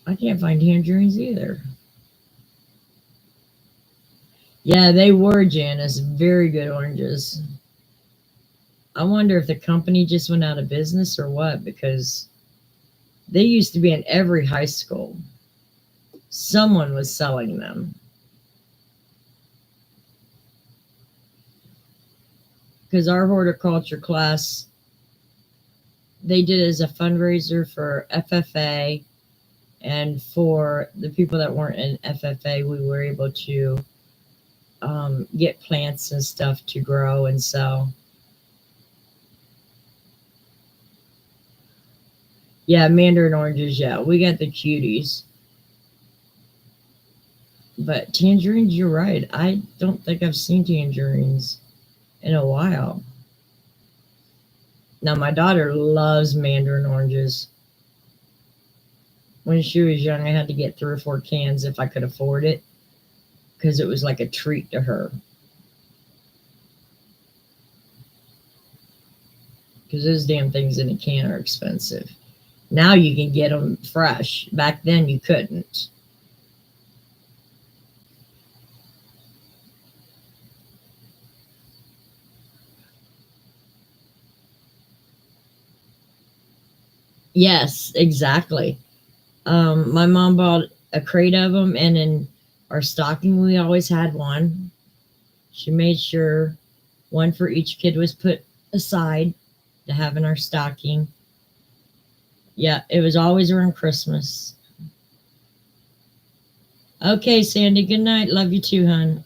I can't find tangerines either. Yeah, they were, Janice. Very good oranges. I wonder if the company just went out of business or what, because they used to be in every high school. Someone was selling them. Because our horticulture class, they did it as a fundraiser for FFA. And for the people that weren't in FFA, we were able to get plants and stuff to grow and sell. Yeah, mandarin oranges. Yeah, we got the cuties. But tangerines, you're right. I don't think I've seen tangerines in a while. Now, my daughter loves mandarin oranges. When she was young, I had to get 3 or 4 cans if I could afford it because it was like a treat to her. Because those damn things in a can are expensive. Now you can get them fresh. Back then you couldn't. Yes, exactly. My mom bought a crate of them, and in our stocking, we always had one. She made sure one for each kid was put aside to have in our stocking. Yeah, it was always around Christmas. Okay, Sandy, good night. Love you too, hon.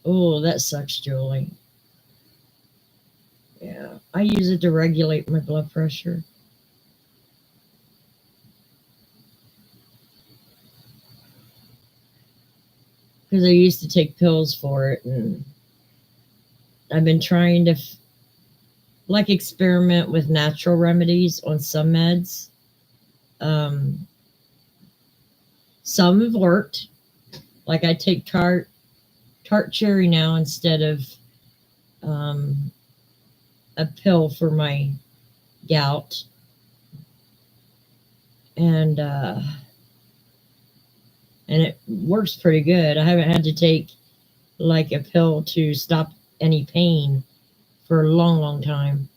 Oh, that sucks, Julie. Yeah, I use it to regulate my blood pressure because I used to take pills for it, and I've been trying to like experiment with natural remedies on some meds. Um, some have worked. Like I take tart cherry now instead of um, a pill for my gout, and and it works pretty good. I haven't had to take like a pill to stop any pain for a long, long time.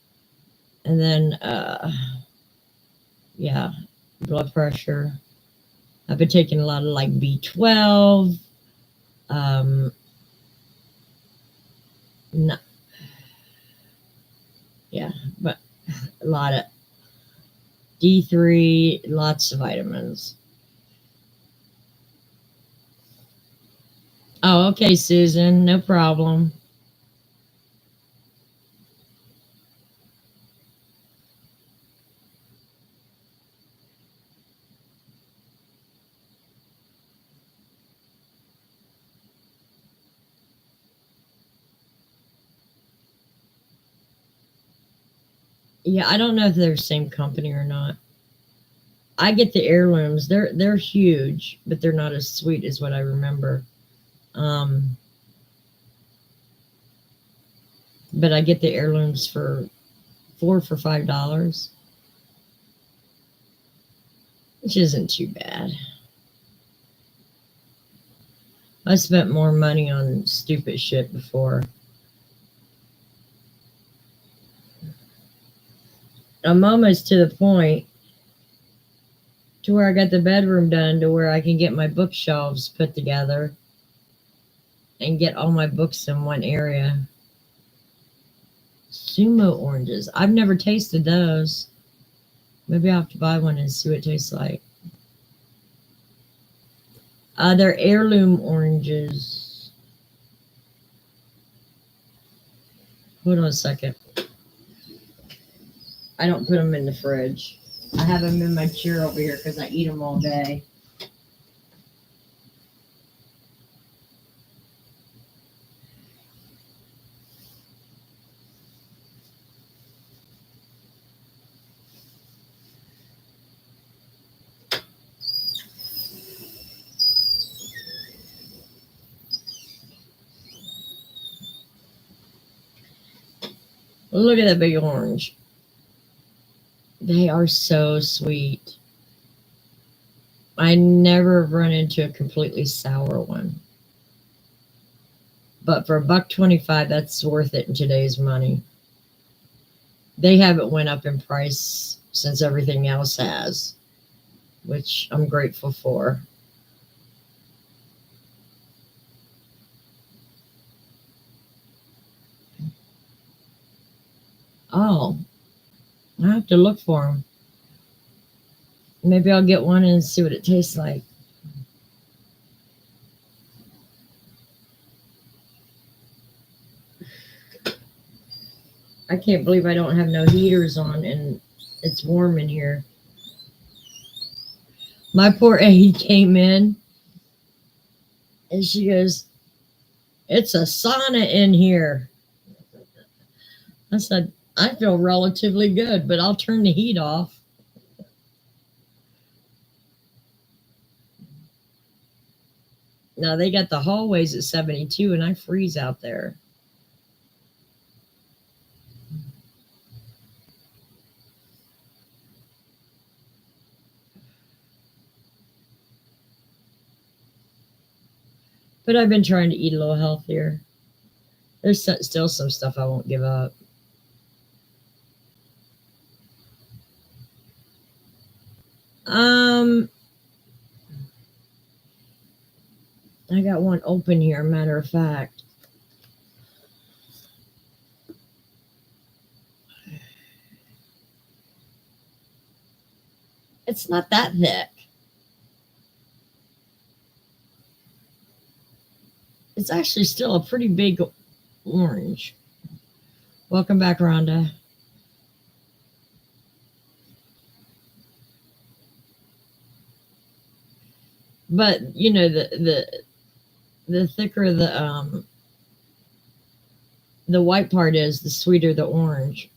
And then yeah, blood pressure. I've been taking a lot of like B12. Um, not, yeah, but a lot of D3, lots of vitamins. Oh, okay, Susan, no problem. Yeah, I don't know if they're the same company or not. I get the heirlooms. They're huge, but they're not as sweet as what I remember. Um, but I get the heirlooms for $4 for $5, which isn't too bad. I spent more money on stupid shit before. I'm almost to the point to where I got the bedroom done to where I can get my bookshelves put together and get all my books in one area. Sumo oranges. I've never tasted those. Maybe I'll have to buy one and see what it tastes like. They're heirloom oranges. Hold on a second. I don't put them in the fridge. I have them in my chair over here because I eat them all day. Look at that big orange. They are so sweet. I never run into a completely sour one. But for $1.25, that's worth it in today's money. They haven't went up in price since everything else has, which I'm grateful for. Oh, I have to look for them. Maybe I'll get one and see what it tastes like. I can't believe I don't have no heaters on and it's warm in here. My poor aide came in and she goes, "It's a sauna in here." I said, "I feel relatively good, but I'll turn the heat off." Now they got the hallways at 72 and I freeze out there. But I've been trying to eat a little healthier. There's still some stuff I won't give up. Um, I got one open here, matter of fact. It's not that thick. It's actually still a pretty big orange. Welcome back, Rhonda. But you know the thicker the white part is, the sweeter the orange.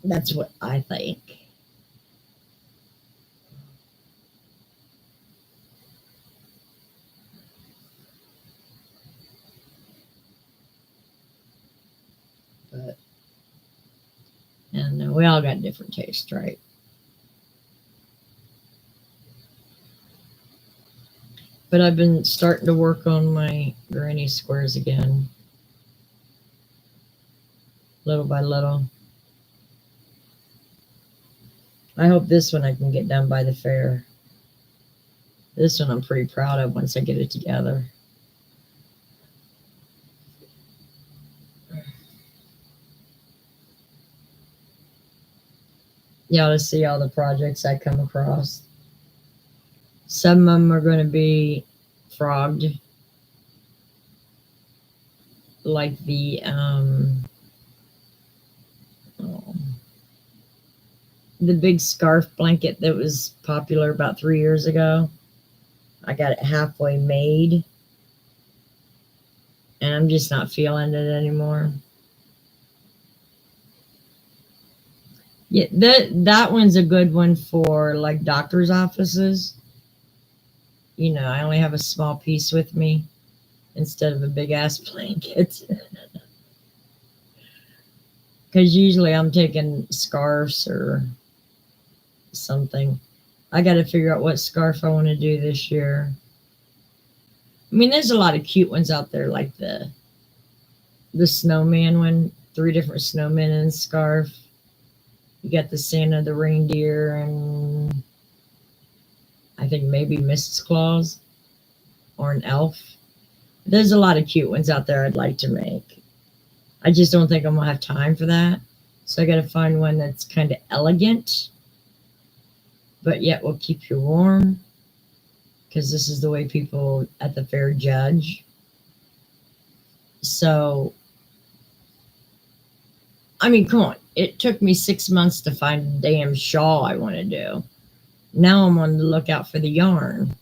That's what I think. But and we all got different tastes, right? But I've been starting to work on my granny squares again, little by little. I hope this one I can get done by the fair. This one I'm pretty proud of once I get it together. You ought to see all the projects I come across. Some of them are going to be frogged, like the big scarf blanket that was popular about 3 years ago. I got it halfway made, and I'm just not feeling it anymore. Yeah, that one's a good one for like doctor's offices. You know, I only have a small piece with me instead of a big ass blanket. Because usually I'm taking scarves or something. I got to figure out what scarf I want to do this year. I mean, there's a lot of cute ones out there, like the snowman one, 3 different snowmen in a scarf. You got the Santa, the reindeer, and I think maybe Mrs. Claus or an elf. There's a lot of cute ones out there I'd like to make. I just don't think I'm gonna have time for that. So I got to find one that's kind of elegant, but yet will keep you warm, because this is the way people at the fair judge. So, I mean, come on. It took me 6 months to find a damn shawl I want to do. Now I'm on the lookout for the yarn.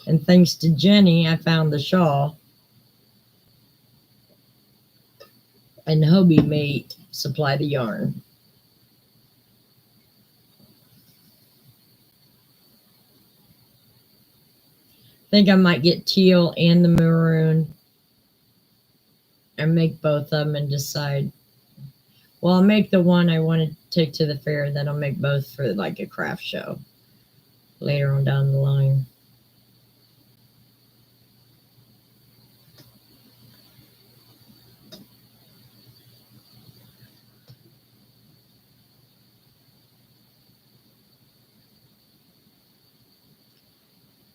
And thanks to Jenny, I found the shawl. And Hobie may supply the yarn. I think I might get teal and the maroon and make both of them and decide. Well, I'll make the one I want to take to the fair, then I'll make both for like a craft show later on down the line.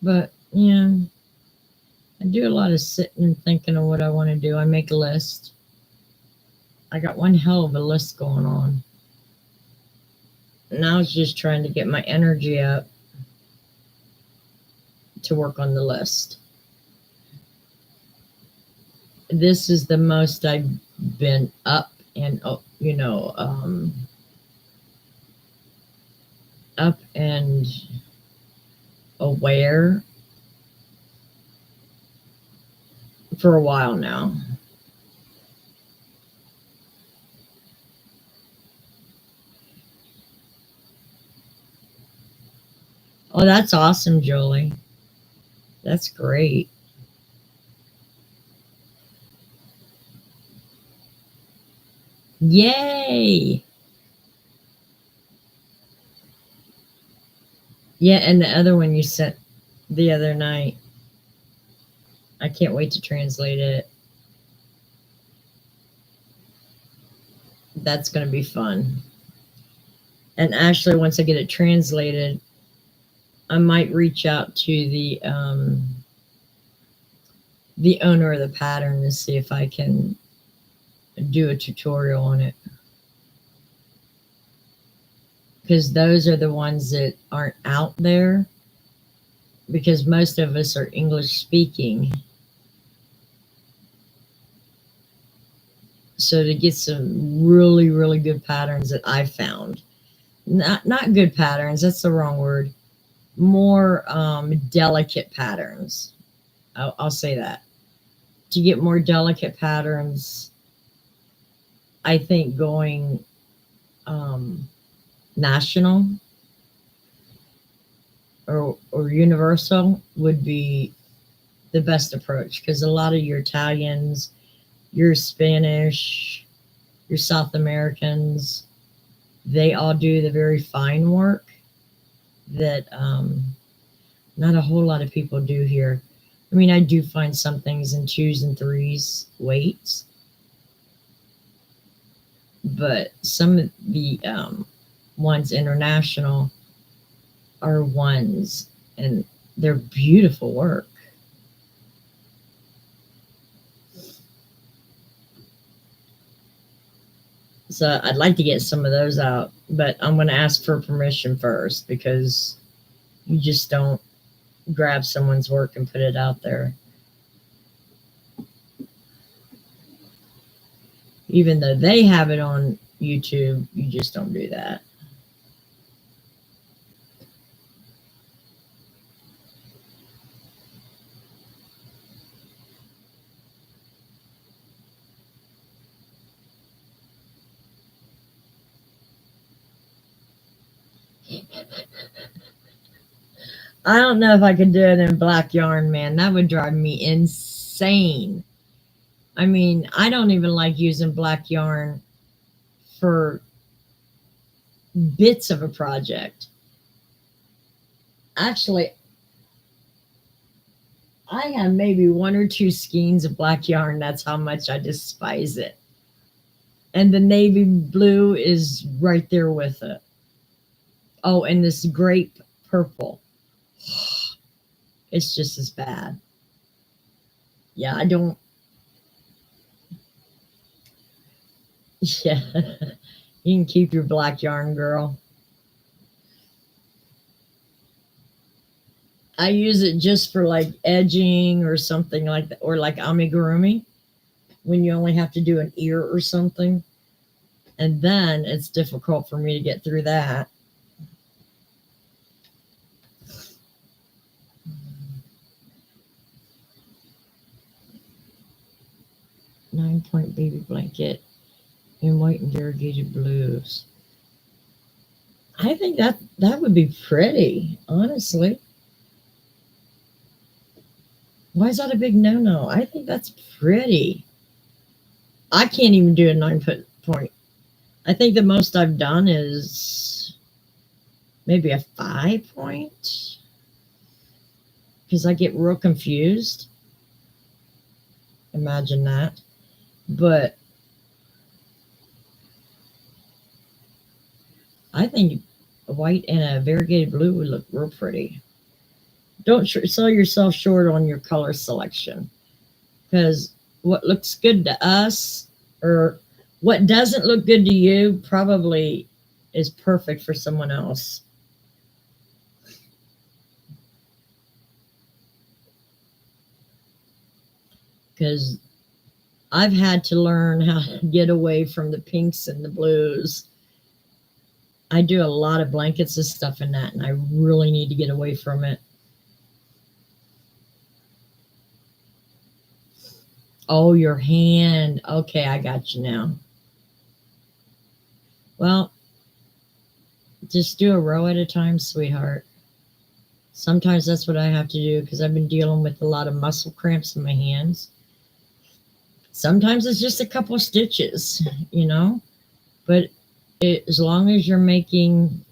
But yeah, I do a lot of sitting and thinking of what I want to do. I make a list. I got one hell of a list going on. Now it's just trying to get my energy up to work on the list. This is the most I've been up and up and aware for a while now. Oh, that's awesome, Julie. That's great. Yay! Yeah, and the other one you sent the other night. I can't wait to translate it. That's going to be fun. And actually, once I get it translated, I might reach out to the owner of the pattern to see if I can do a tutorial on it. Because those are the ones that aren't out there, because most of us are English speaking. So to get some really, really good patterns that I found, not good patterns, that's the wrong word, more delicate patterns. I'll say that. To get more delicate patterns, I think going national or universal would be the best approach, because a lot of your Italians, your Spanish, your South Americans, they all do the very fine work that not a whole lot of people do here. I mean, I do find some things in 2s and 3s weights, but some of the ones international are ones, and they're beautiful work. So I'd like to get some of those out, but I'm going to ask for permission first, because you just don't grab someone's work and put it out there. Even though they have it on YouTube, you just don't do that. I don't know if I could do it in black yarn, man. That would drive me insane. I mean, I don't even like using black yarn for bits of a project. Actually, I have maybe 1 or 2 skeins of black yarn. That's how much I despise it. And the navy blue is right there with it. Oh, and this grape purple. It's just as bad. Yeah, I don't. Yeah, you can keep your black yarn, girl. I use it just for like edging or something like that, or like amigurumi, when you only have to do an ear or something. And then it's difficult for me to get through that. 9-point baby blanket in white and variegated blues. I think that would be pretty, honestly. Why is that a big no-no? I think that's pretty. I can't even do a 9-point. I think the most I've done is maybe a 5-point, because I get real confused. Imagine that. But I think a white and a variegated blue would look real pretty. Don't sell yourself short on your color selection, because what looks good to us, or what doesn't look good to you, probably is perfect for someone else. Because I've had to learn how to get away from the pinks and the blues. I do a lot of blankets and stuff in that, and I really need to get away from it. Oh, your hand. Okay, I got you now. Well, just do a row at a time, sweetheart. Sometimes that's what I have to do, because I've been dealing with a lot of muscle cramps in my hands. Sometimes it's just a couple of stitches, you know. But as long as you're making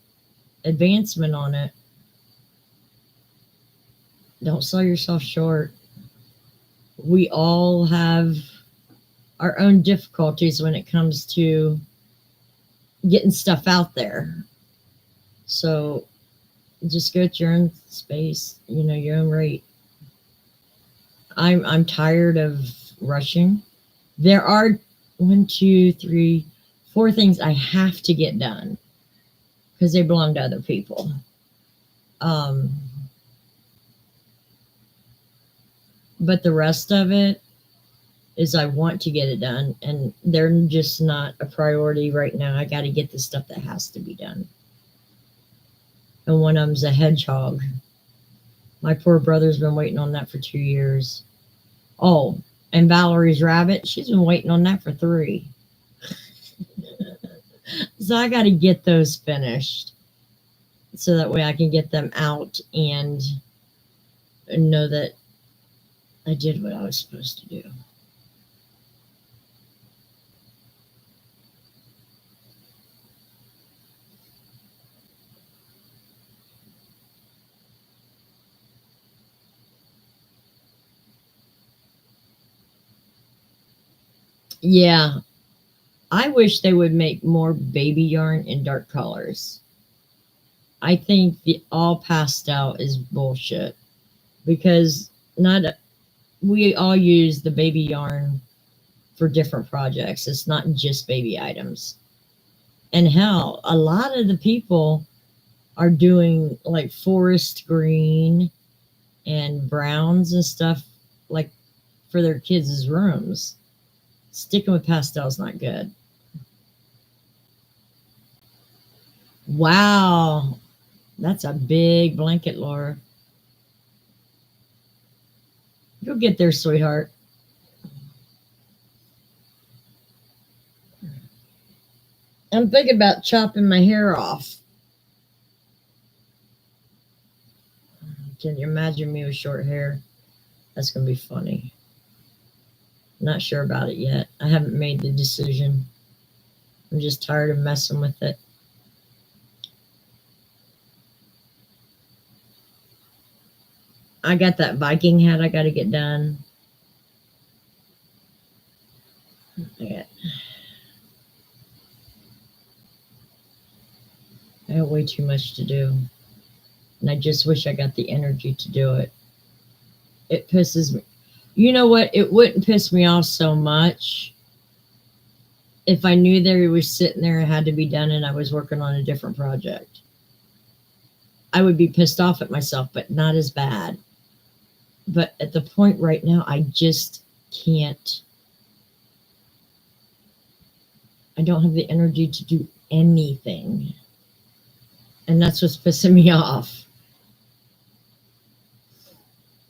advancement on it, don't sell yourself short. We all have our own difficulties when it comes to getting stuff out there. So just go at your own space, your own rate. I'm tired of rushing. There are 1, 2, 3, 4 things I have to get done because they belong to other people. But the rest of it is I want to get it done, and they're just not a priority right now. I got to get the stuff that has to be done. And one of them's a hedgehog. My poor brother's been waiting on that for 2 years. Oh, and Valerie's rabbit, she's been waiting on that for 3. So I got to get those finished so that way I can get them out and know that I did what I was supposed to do. Yeah, I wish they would make more baby yarn in dark colors. I think the all pastel is bullshit because not we all use the baby yarn for different projects. It's not just baby items. And hell, a lot of the people are doing like forest green and browns and stuff like for their kids' rooms. Sticking with pastel is not good. Wow, that's a big blanket, Laura. Go get there, sweetheart. I'm thinking about chopping my hair off. Can you imagine me with short hair? That's going to be funny. Not sure about it yet. I haven't made the decision. I'm just tired of messing with it. I got that Viking hat I got to get done. I have way too much to do. And I just wish I got the energy to do it. It pisses me. You know what? It wouldn't piss me off so much if I knew that it was sitting there and had to be done and I was working on a different project. I would be pissed off at myself, but not as bad. But at the point right now, I just can't. I don't have the energy to do anything. And that's what's pissing me off.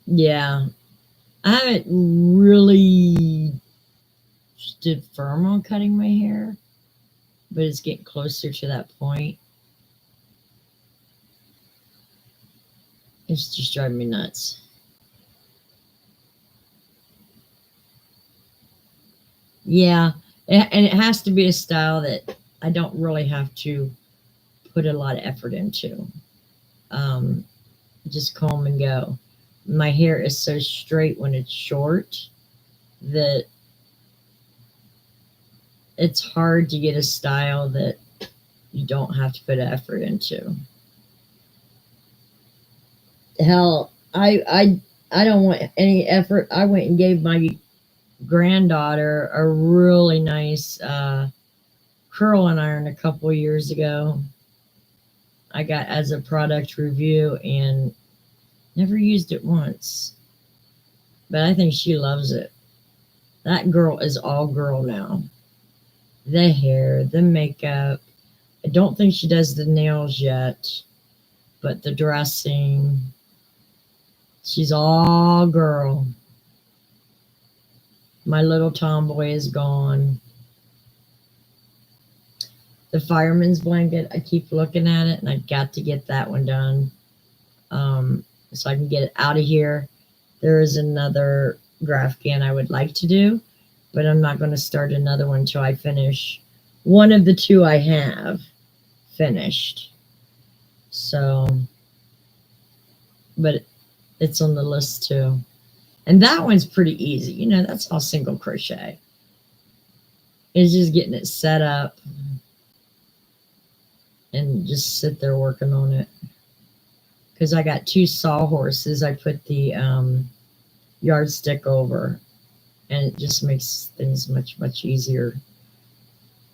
Yeah. I haven't really stood firm on cutting my hair, but it's getting closer to that point. It's just driving me nuts. Yeah, and it has to be a style that I don't really have to put a lot of effort into. Just comb and go. My hair is so straight when it's short that it's hard to get a style that you don't have to put effort into. Hell, I don't want any effort. I went and gave my granddaughter a really nice curling iron a couple years ago. I got as a product review and never used it once. But I think she loves it. That girl is all girl now. The hair, the makeup. I don't think she does the nails yet, but the dressing. She's all girl. My little tomboy is gone. The fireman's blanket, I keep looking at it, and I got to get that one done so I can get it out of here. There is another graph can I would like to do, but I'm not going to start another one until I finish One of the two I have finished. So, but it's on the list too. And that one's pretty easy. You know, that's all single crochet. It's just getting it set up and just sit there working on it. Because I got two sawhorses I put the yardstick over, and it just makes things much, much easier.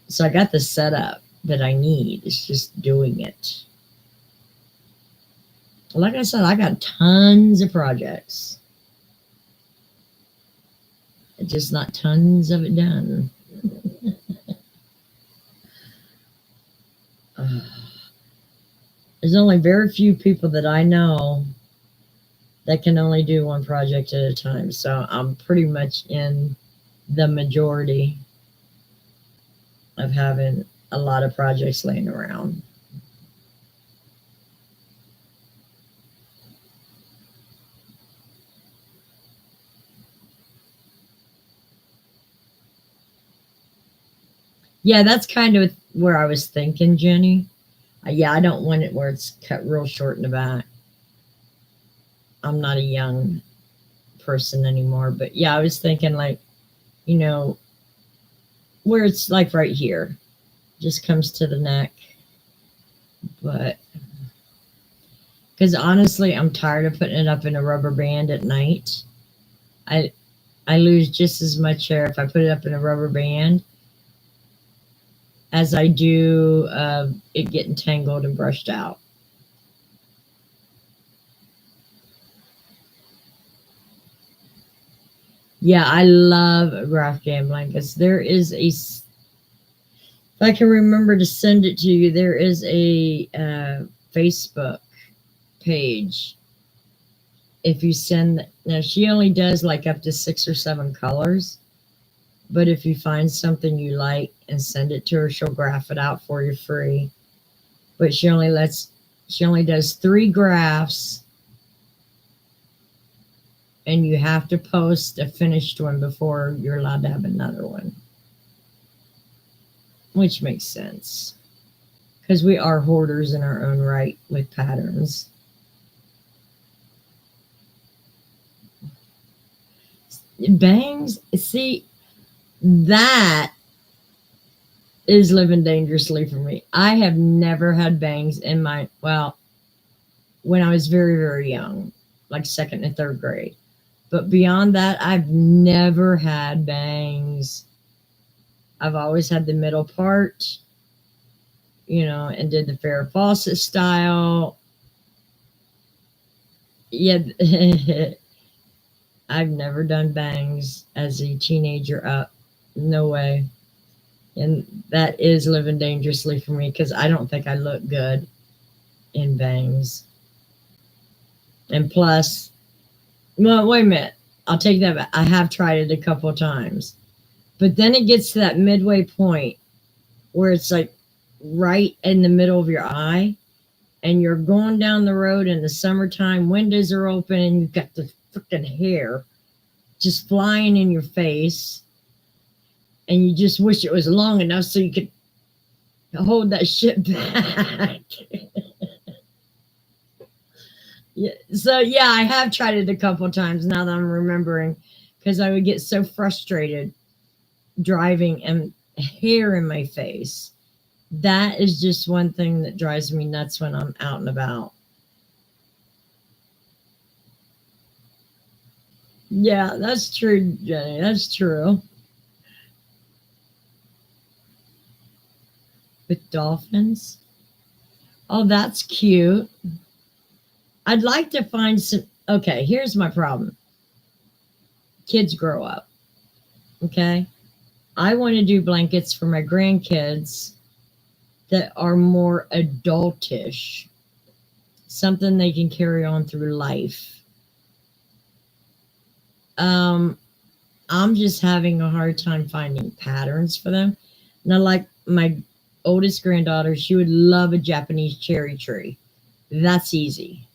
So I got the setup that I need. It's just doing it. Like I said, I got tons of projects. Just not tons of it done. There's only very few people that I know that can only do one project at a time. So I'm pretty much in the majority of having a lot of projects laying around. Yeah, that's kind of where I was thinking, Jenny. Yeah, I don't want it where it's cut real short in the back. I'm not a young person anymore, but yeah, I was thinking like, you know, where it's like right here, just comes to the neck. But because honestly, I'm tired of putting it up in a rubber band at night. I I lose just as much hair if I put it up in a rubber band as I do it getting tangled and brushed out. Yeah, I love graph jam blankets. There is if I can remember to send it to you, there is a Facebook page. If you send, now she only does like up to 6 or 7 colors, but if you find something you like and send it to her, she'll graph it out for you free. But she only does 3 graphs, and you have to post a finished one before you're allowed to have another one, which makes sense because we are hoarders in our own right with patterns. Bangs, see, that is living dangerously for me. I have never had bangs in my, well, when I was very, very young, like second and third grade. But beyond that, I've never had bangs. I've always had the middle part, you know, and did the Farrah Fawcett style. Yeah, I've never done bangs as a teenager up. No way. And that is living dangerously for me because I don't think I look good in bangs. And plus, well, wait a minute. I'll take that back. I have tried it a couple of times. But then it gets to that midway point where it's like right in the middle of your eye, and you're going down the road in the summertime, windows are open, and you've got the freaking hair just flying in your face, and you just wish it was long enough so you could hold that shit back. Yeah, so yeah, I have tried it a couple times now that I'm remembering, because I would get so frustrated driving and hair in my face. That is just one thing that drives me nuts when I'm out and about. Yeah, that's true, Jenny. That's true. With dolphins. Oh, that's cute. I'd like to find some. Okay, here's my problem. Kids grow up. Okay. I want to do blankets for my grandkids that are more adultish, something they can carry on through life. Um, I'm just having a hard time finding patterns for them. Now, like my oldest granddaughter, she would love a Japanese cherry tree. That's easy.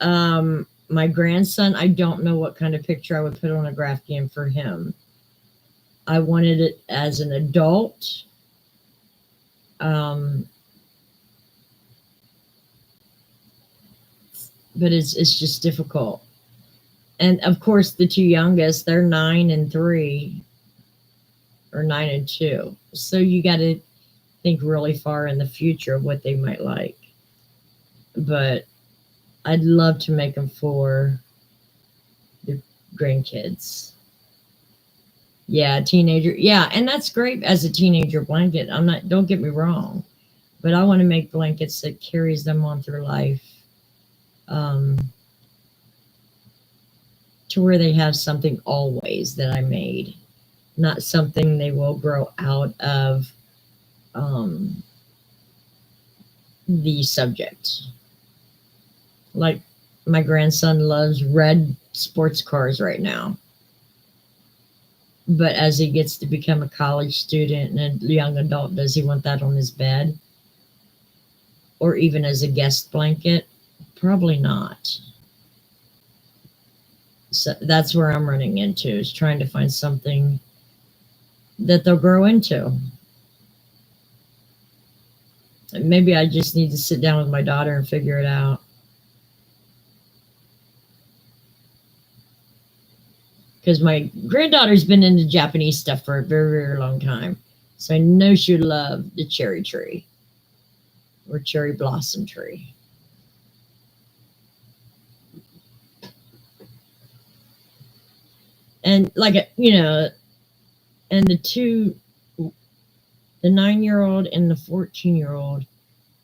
My grandson, I don't know what kind of picture I would put on a graph game for him. I wanted it as an adult. Um, but it's just difficult. And of course, the two youngest, they're 9 and 3, or 9 and 2. So you got to think really far in the future of what they might like. But I'd love to make them for the grandkids. Yeah, teenager. Yeah, and that's great as a teenager blanket. I'm not. Don't get me wrong, but I want to make blankets that carries them on through life, um, to where they have something always that I made, not something they will grow out of, um, the subject. Like my grandson loves red sports cars right now, but as he gets to become a college student and a young adult, does he want that on his bed or even as a guest blanket? Probably not. So that's where I'm running into, is trying to find something that they'll grow into. Maybe I just need to sit down with my daughter and figure it out. Because my granddaughter's been into Japanese stuff for a very, very long time. So I know she would love the cherry tree or cherry blossom tree. And and the 9-year-old and the 14-year-old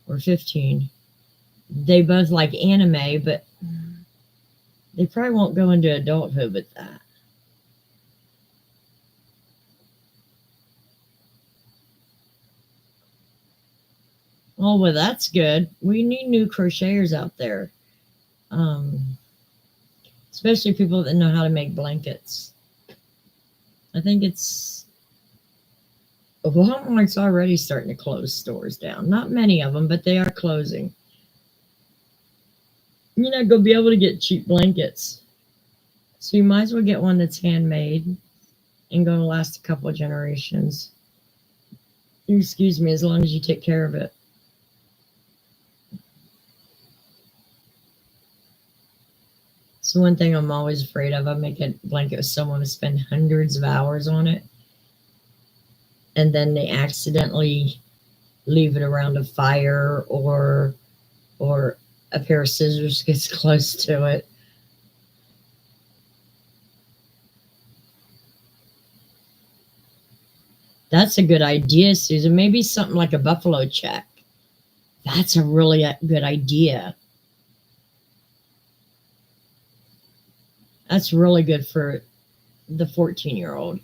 or 15, they both like anime, but they probably won't go into adulthood with that. Oh, well, that's good. We need new crocheters out there, um, especially people that know how to make blankets. I think it's Walmart's already starting to close stores down. Not many of them, but they are closing. You're not going to be able to get cheap blankets. So you might as well get one that's handmade and going to last a couple of generations. Excuse me, as long as you take care of it. So one thing I'm always afraid of, I make a blanket with someone who spend hundreds of hours on it, and then they accidentally leave it around a fire, or a pair of scissors gets close to it. That's a good idea, Susan. Maybe something like a buffalo check. That's a really good idea. That's really good for the 14-year-old.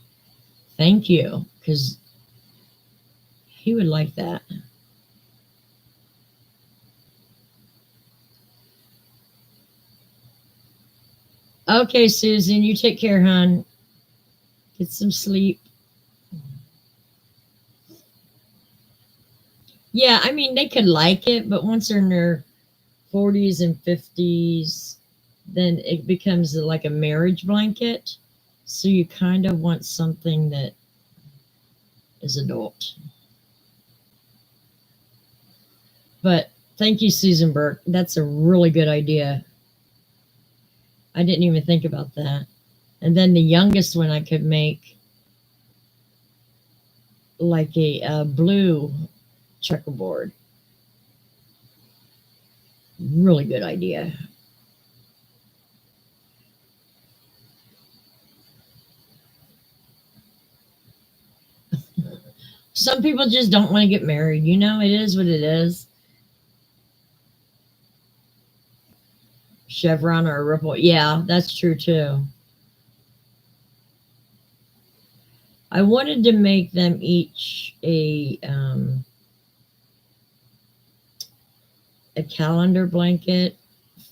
Thank you, because he would like that. Okay, Susan, you take care, hon. Get some sleep. Yeah, I mean, they could like it, but once they're in their 40s and 50s, then it becomes like a marriage blanket. So you kind of want something that is adult. But thank you, Susan Burke. That's a really good idea. I didn't even think about that. And then the youngest one I could make like a blue checkerboard. Really good idea. Some people just don't want to get married. It is what it is. Chevron or a ripple. Yeah, that's true too. I wanted to make them each a calendar blanket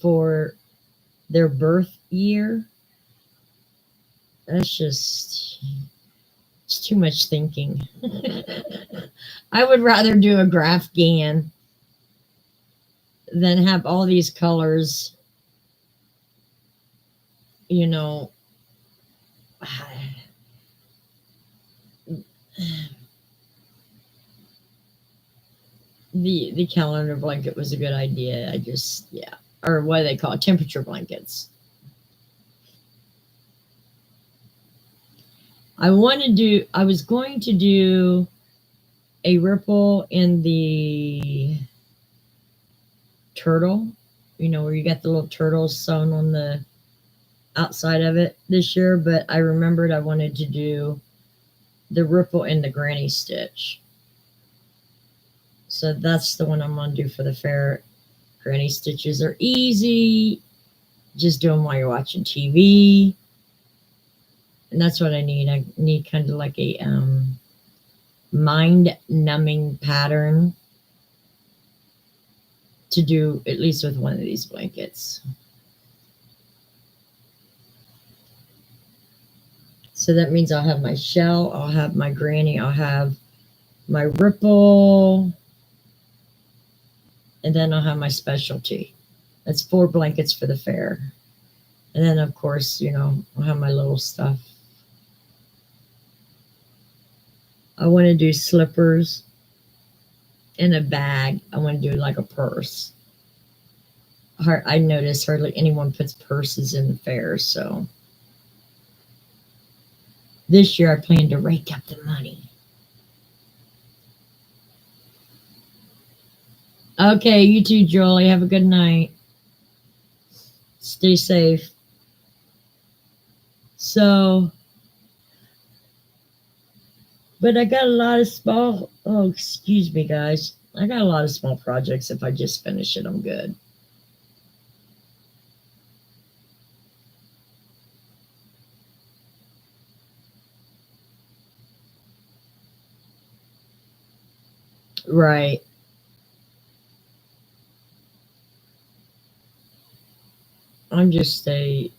for their birth year. That's just it's too much thinking. I would rather do a graph gan than have all these colors, you know. The calendar blanket was a good idea. I just, yeah, or what do they call it? Temperature blankets. I was going to do a ripple in the turtle, where you got the little turtles sewn on the outside of it this year, but I remembered I wanted to do the ripple in the granny stitch. So that's the one I'm going to do for the fair. Granny stitches are easy. Just do them while you're watching TV. And that's what I need. I need kind of like a mind-numbing pattern to do at least with one of these blankets. So that means I'll have my shell, I'll have my granny, I'll have my ripple, and then I'll have my specialty. That's 4 blankets for the fair. And then, of course, I'll have my little stuff. I want to do slippers in a bag. I want to do like a purse. I notice hardly anyone puts purses in the fair, so this year I plan to rake up the money. Okay, you too, Jolie. Have a good night. Stay safe. But I got a lot of excuse me, guys. I got a lot of small projects. If I just finish it, I'm good. Right. I'm just I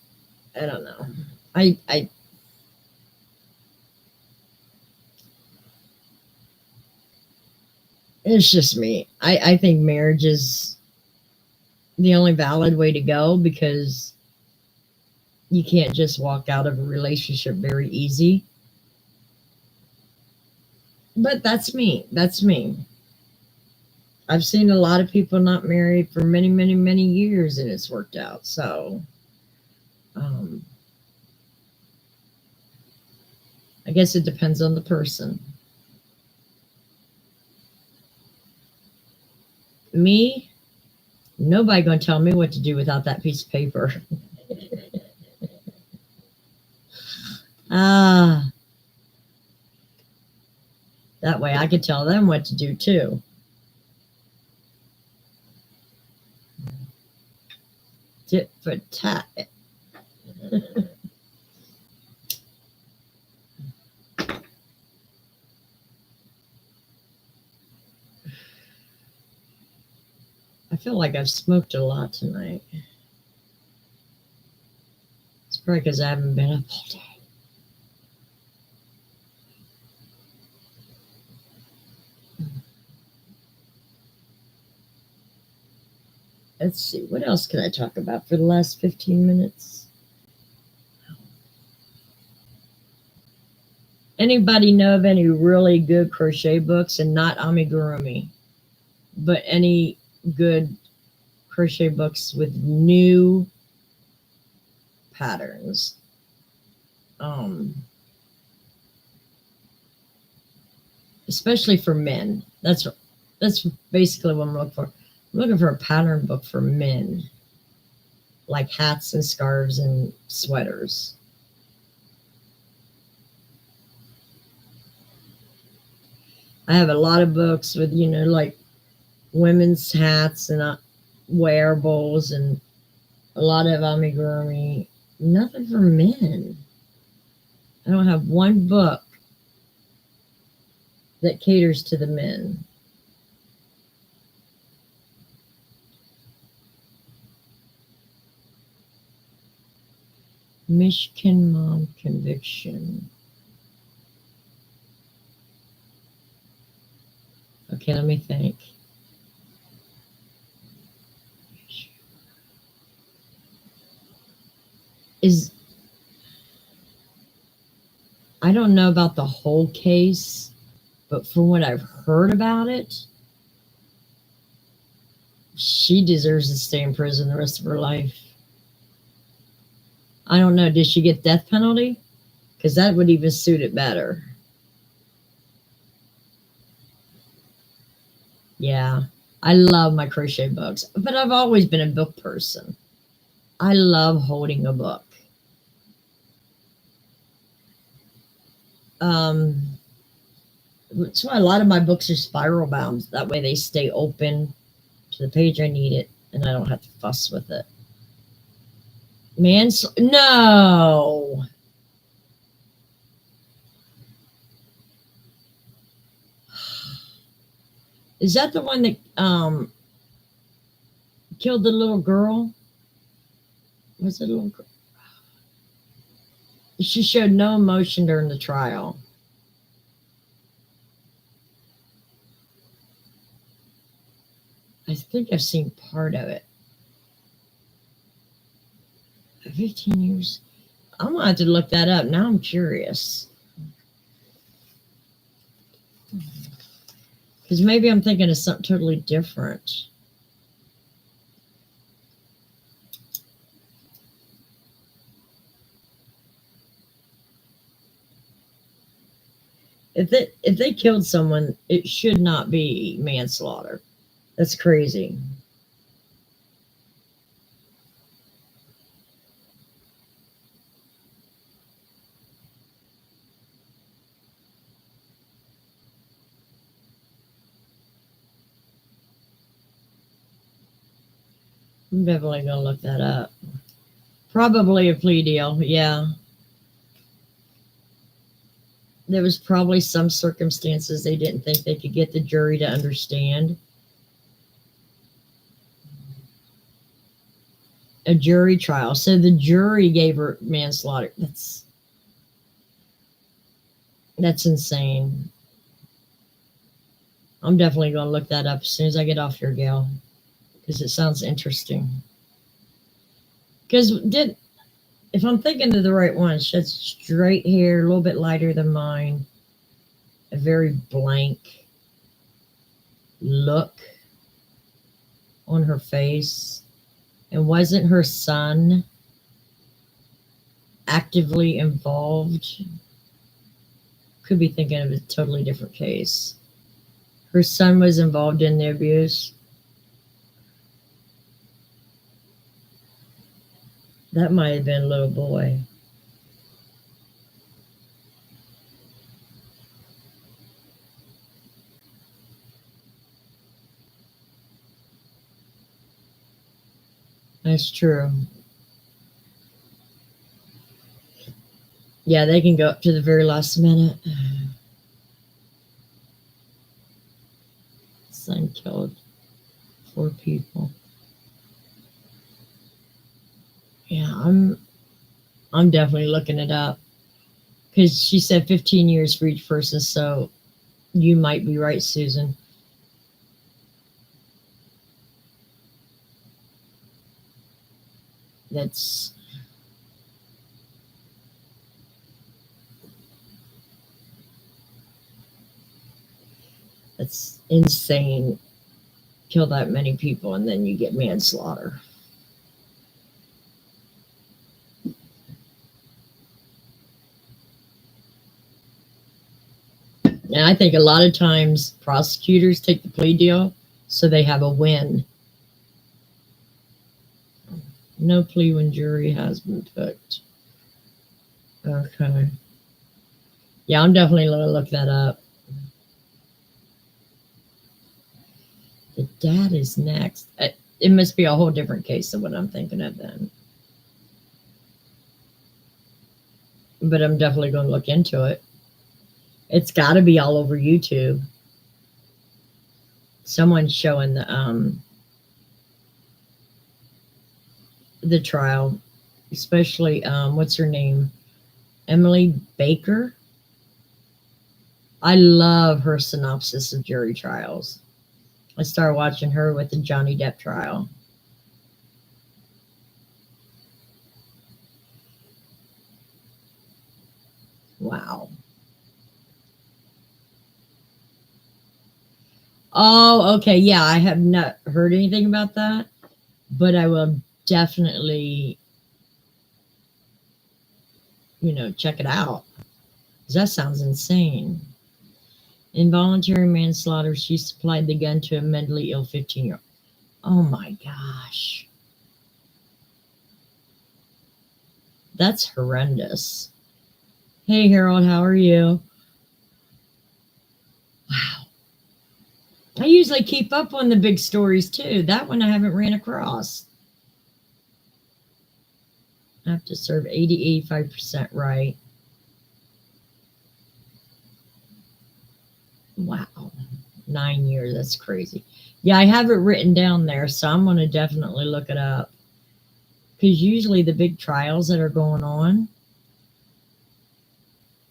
don't know. It's just me. I think marriage is the only valid way to go because you can't just walk out of a relationship very easy. But that's me. That's me. I've seen a lot of people not married for many, many, many years and it's worked out. So, I guess it depends on the person. Me, nobody gonna tell me what to do without that piece of paper. Ah, that way I could tell them what to do too. Tit for tat. I feel like I've smoked a lot tonight. It's probably because I haven't been up all day. Let's see, what else can I talk about for the last 15 minutes? Anybody know of any really good crochet books, and not amigurumi, but any good crochet books with new patterns? Especially for men. That's basically what I'm looking for. I'm looking for a pattern book for men, like hats and scarves and sweaters. I have a lot of books with, like women's hats and wearables and a lot of amigurumi. Nothing for men. I don't have one book that caters to the men. Michigan Mom Conviction. Okay, let me think. I don't know about the whole case, but from what I've heard about it, she deserves to stay in prison the rest of her life. I don't know. Did she get death penalty? Because that would even suit it better. Yeah. I love my crochet books, but I've always been a book person. I love holding a book. That's why a lot of my books are spiral bound. That way they stay open to the page I need it, and I don't have to fuss with it. No. Is that the one that killed the little girl? Was it a little girl? She showed no emotion during the trial. I think I've seen part of it. 15 years. I'm going to have to look that up. Now I'm curious. Because maybe I'm thinking of something totally different. If they killed someone, it should not be manslaughter. That's crazy. I'm definitely going to look that up. Probably a plea deal, yeah. There was probably some circumstances they didn't think they could get the jury to understand. A jury trial. So the jury gave her manslaughter. That's insane. I'm definitely going to look that up as soon as I get off here, Gail, because it sounds interesting. Because if I'm thinking of the right one, she had straight hair, a little bit lighter than mine, a very blank look on her face. And wasn't her son actively involved? Could be thinking of a totally different case. Her son was involved in the abuse. That might have been a little boy. That's true. Yeah, they can go up to the very last minute. Son killed 4 people. Yeah, I'm definitely looking it up. Because she said 15 years for each person, so you might be right, Susan. That's insane. Kill that many people and then you get manslaughter. And I think a lot of times prosecutors take the plea deal so they have a win. No plea when jury has been picked. Okay. Yeah, I'm definitely going to look that up. The dad is next. It must be a whole different case than what I'm thinking of then. But I'm definitely going to look into it. It's got to be all over YouTube. Someone's showing the trial, especially what's her name? Emily Baker. I love her synopsis of jury trials. I started watching her with the Johnny Depp trial. Wow. Oh, okay. Yeah, I have not heard anything about that, but I will definitely, check it out. 'Cause that sounds insane. Involuntary manslaughter. She supplied the gun to a mentally ill 15-year-old. Oh my gosh. That's horrendous. Hey, Harold, how are you? Wow. I usually keep up on the big stories too. That one I haven't ran across. I have to serve 85% right. Wow. 9 years. That's crazy. Yeah, I have it written down there, so I'm going to definitely look it up. Because usually the big trials that are going on,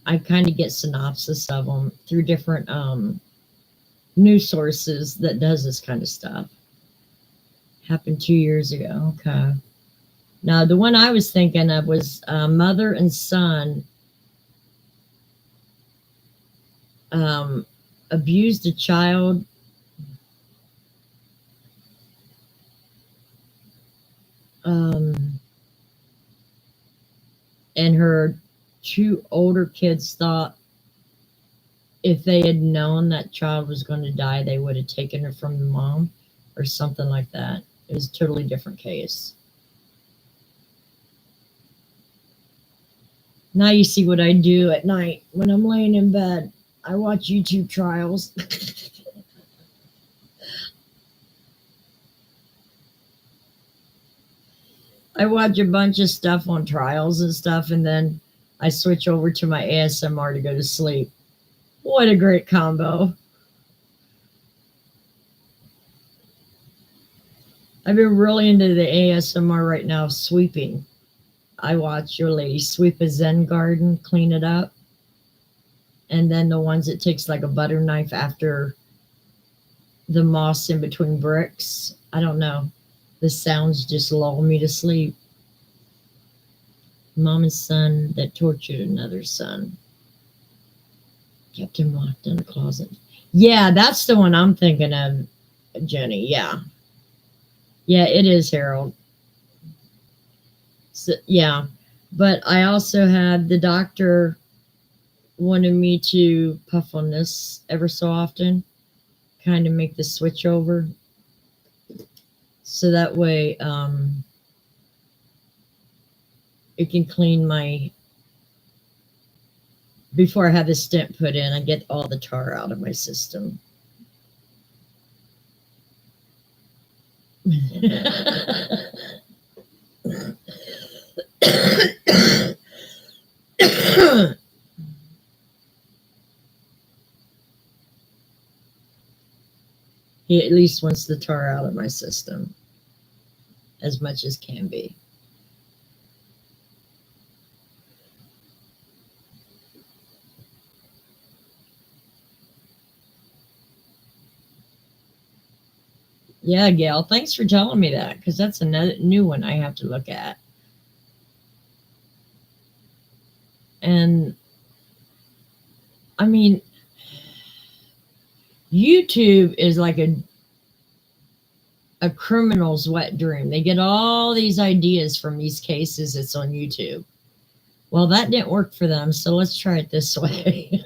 I kind of get synopsis of them through different news sources that does this kind of stuff. Happened 2 years ago. Okay. Now, the one I was thinking of was mother and son um, abused a child. Um, and her two older kids thought if they had known that child was going to die, they would have taken her from the mom or something like that. It was a totally different case. Now you see what I do at night when I'm laying in bed. I watch YouTube trials. I watch a bunch of stuff on trials and stuff, and then I switch over to my ASMR to go to sleep. What a great combo. I've been really into the ASMR right now, sweeping. I watch your lady sweep a Zen garden, clean it up, and then the ones that takes like a butter knife after the moss in between bricks. I don't know. The sounds just lull me to sleep. Mom and son that tortured another son. Kept him locked in a closet. Yeah, that's the one I'm thinking of, Jenny. Yeah. Yeah, it is Harold. So, yeah. But I also had the doctor wanted me to puff on this ever so often, kind of make the switch over. So that way it can clean my, before I have the stent put in, I get all the tar out of my system. He at least wants the tar out of my system as much as can be. Yeah, Gail, thanks for telling me that because that's another new one I have to look at. And I mean, YouTube is like a criminal's wet dream. They get all these ideas from these cases that's on YouTube. Well, that didn't work for them, so let's try it this way.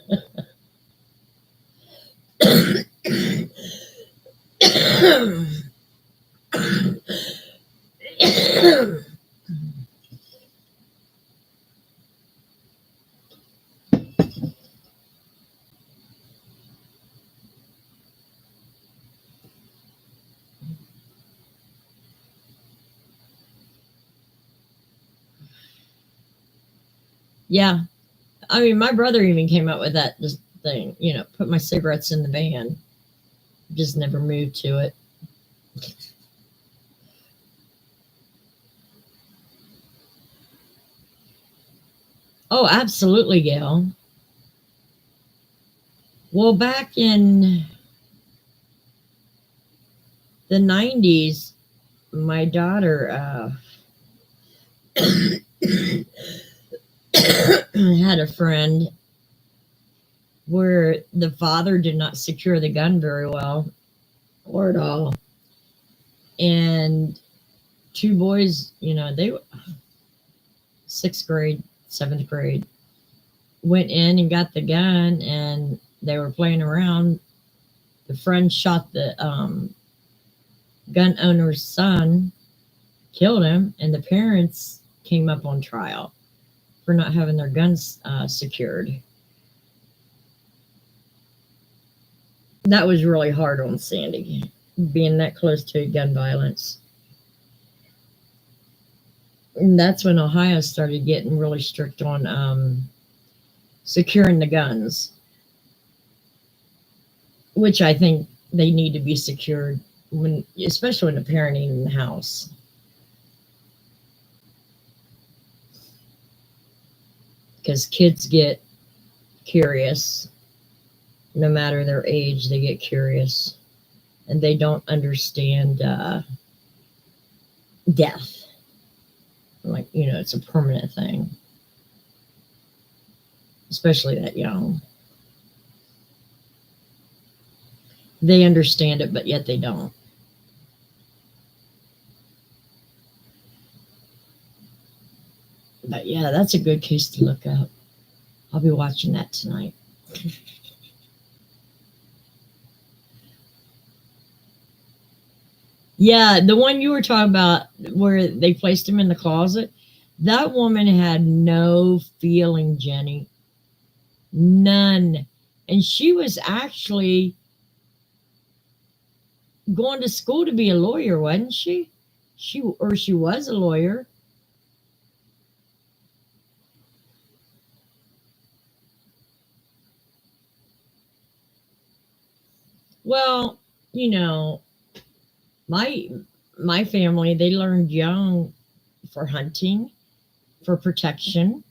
Yeah. I mean, my brother even came up with that thing, put my cigarettes in the van. Just never moved to it. Oh, absolutely, Gail. Well, back in the 90s, my daughter had a friend where the father did not secure the gun very well or at all. And two boys, they were sixth grade, seventh grade, went in and got the gun and they were playing around. The friend shot the gun owner's son, killed him, and the parents came up on trial for not having their guns secured. That was really hard on Sandy, being that close to gun violence. And that's when Ohio started getting really strict on securing the guns, which I think they need to be secured, especially when the parenting in the house. Because kids get curious. No matter their age, they get curious. And they don't understand death. Like, it's a permanent thing. Especially that young. They understand it, but yet they don't. But yeah, that's a good case to look up. I'll be watching that tonight. Yeah, the one you were talking about where they placed him in the closet, that woman had no feeling, Jenny. None. And she was actually going to school to be a lawyer, wasn't she? She was a lawyer. Well, my family, they learned young for hunting, for protection.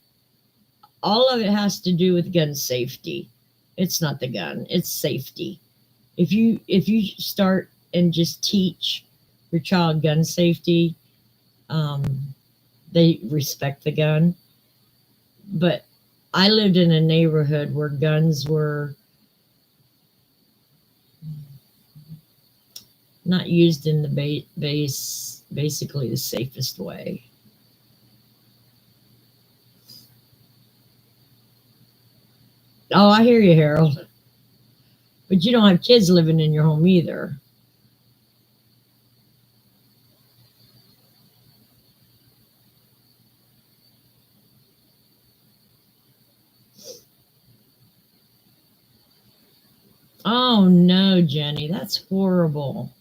All of it has to do with gun safety. It's not the gun, it's safety. If you start and just teach your child gun safety, they respect the gun. But I lived in a neighborhood where guns were not used in the basically the safest way. Oh, I hear you, Harold. But you don't have kids living in your home either. Oh no, Jenny, that's horrible.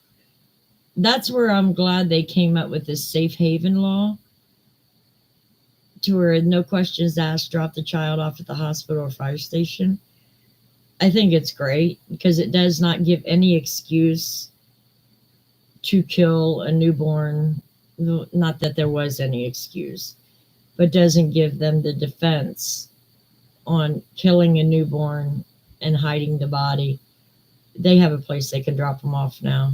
That's where I'm glad they came up with this safe haven law to where no questions asked, drop the child off at the hospital or fire station. I think it's great because it does not give any excuse to kill a newborn. Not that there was any excuse, but doesn't give them the defense on killing a newborn and hiding the body. They have a place they can drop them off now.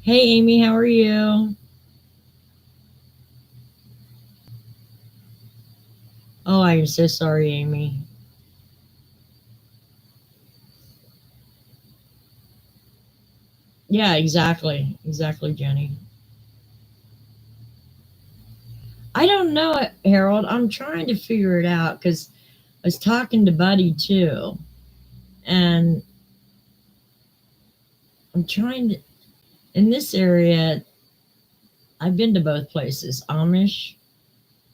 Hey, Amy, how are you? Oh, I am so sorry, Amy. Yeah, exactly. Exactly, Jenny. I don't know it, Harold. I'm trying to figure it out because I was talking to Buddy too. And I'm trying to, in this area, I've been to both places, Amish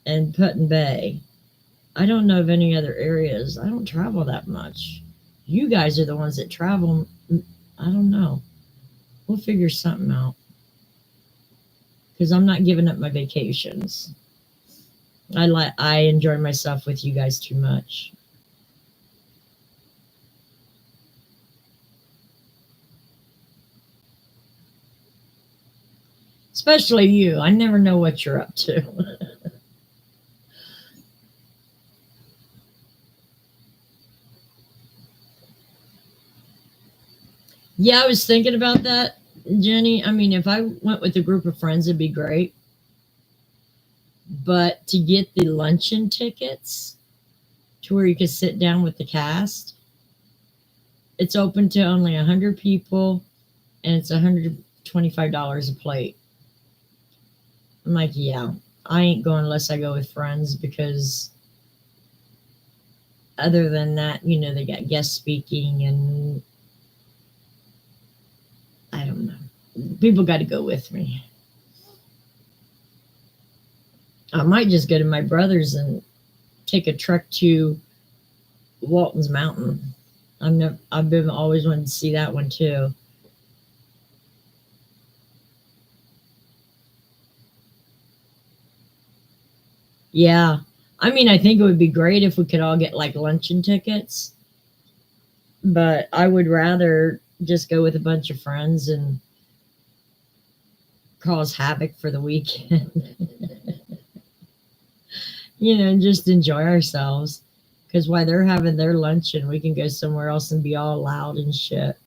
and Put Bay. I don't know of any other areas. I don't travel that much. You guys are the ones that travel. I don't know. We'll figure something out because I'm not giving up my vacations. I enjoy myself with you guys too much. Especially you. I never know what you're up to. Yeah, I was thinking about that, Jenny. I mean, if I went with a group of friends, it'd be great. But to get the luncheon tickets to where you could sit down with the cast, it's open to only 100 people and it's $125 a plate. I'm like, yeah, I ain't going unless I go with friends because other than that, they got guest speaking and I don't know. People got to go with me. I might just go to my brother's and take a trek to Walton's Mountain. I've been always wanted to see that one too. Yeah. I mean, I think it would be great if we could all get like luncheon tickets, but I would rather just go with a bunch of friends and cause havoc for the weekend. Just enjoy ourselves. Because while they're having their luncheon, we can go somewhere else and be all loud and shit.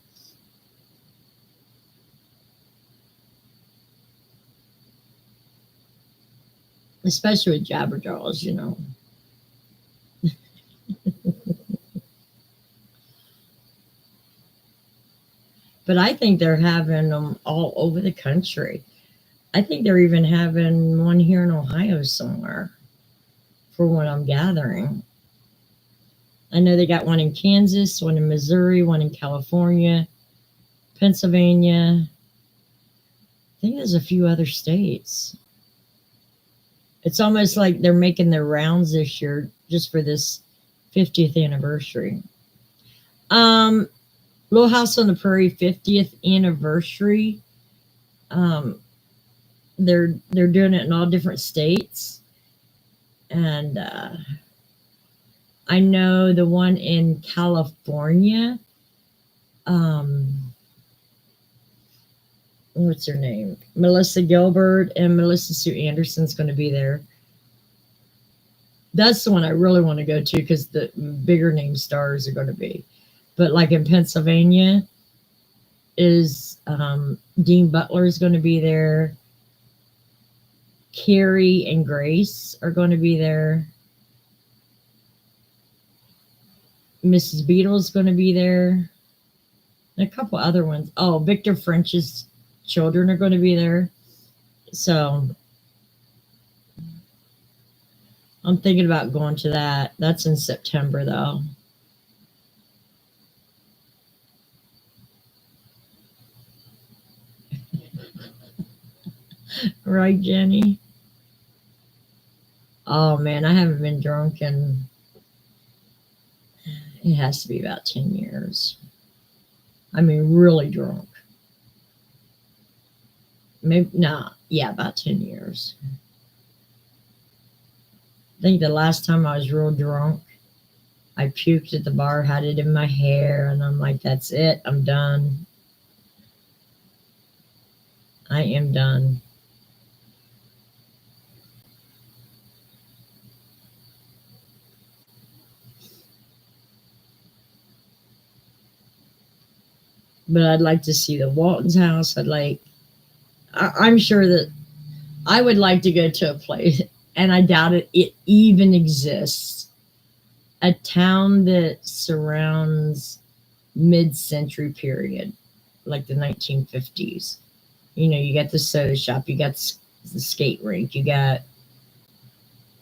Especially with Jabberjaws. But I think they're having them all over the country. I think they're even having one here in Ohio somewhere, for what I'm gathering. I know they got one in Kansas, one in Missouri, one in California, Pennsylvania. I think there's a few other states. It's almost like they're making their rounds this year just for this 50th anniversary. Um, Little House on the Prairie 50th anniversary. Um, they're doing it in all different states, and I know the one in California. Um, what's her name? Melissa Gilbert and Melissa Sue Anderson's going to be there. That's the one I really want to go to because the bigger name stars are going to be. But like in Pennsylvania, is Dean Butler is going to be there. Carrie and Grace are going to be there. Mrs. Beatles going to be there. And a couple other ones. Oh, Victor French's children are going to be there. So I'm thinking about going to that. That's in September, though. Right, Jenny? Oh, man, I haven't been drunk in, it has to be about 10 years. I mean, really drunk. Maybe, nah, yeah, about 10 years. I think the last time I was real drunk, I puked at the bar, had it in my hair, and I'm like, that's it, I'm done. I am done. But I'd like to see the Walton's house. I'm sure that I would like to go to a place, and I doubt it even exists, a town that surrounds mid-century period, like the 1950s. You got the soda shop, you got the skate rink, you got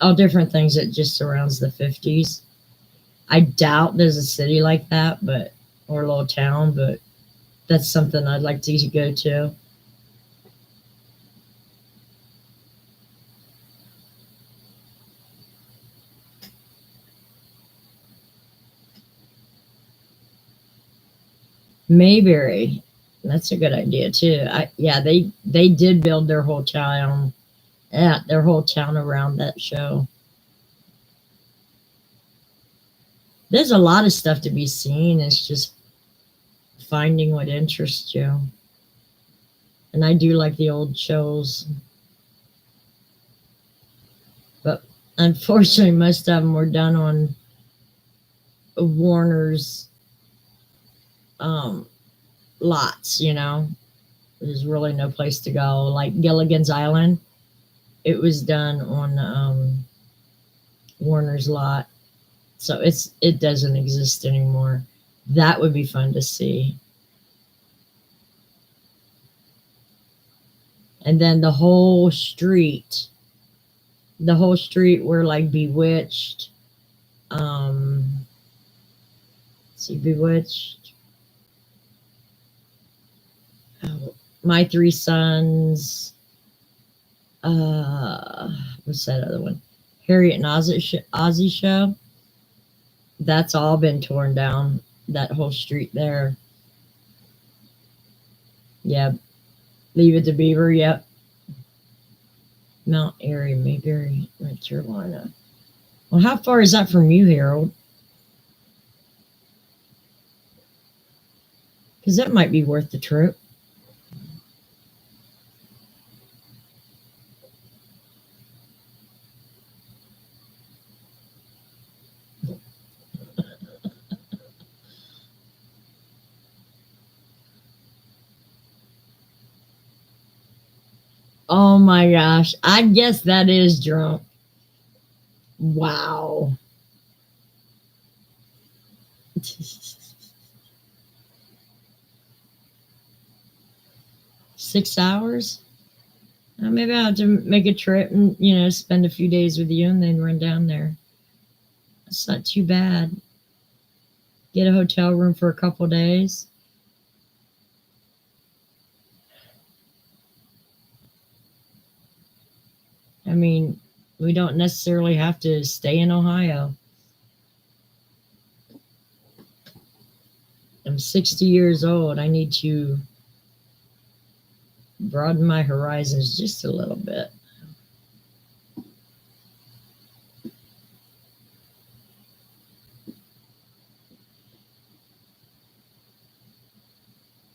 all different things that just surrounds the 50s. I doubt there's a city like that, but or a little town, but that's something I'd like to go to. Mayberry, that's a good idea too. Yeah, they did build their whole town, yeah, their whole town around that show. There's a lot of stuff to be seen. It's just finding what interests you. And I do like the old shows, but unfortunately, most of them were done on Warner's um, lots. There's really no place to go. Like Gilligan's Island, It was done on Warner's lot, so it doesn't exist anymore. That would be fun to see. And then the whole street were like Bewitched. See, Bewitched. Oh, My Three Sons. What's that other one? Harriet and Ozzy show. That's all been torn down. That whole street there. Yeah. Leave It to Beaver. Yep. Mount Airy, Mayberry, North Carolina. Well, how far is that from you, Harold? Because that might be worth the trip. Oh my gosh. I guess that is drunk. Wow. 6 hours? Maybe I'll have to make a trip and, spend a few days with you and then run down there. That's not too bad. Get a hotel room for a couple days. I mean, we don't necessarily have to stay in Ohio. I'm 60 years old. I need to broaden my horizons just a little bit.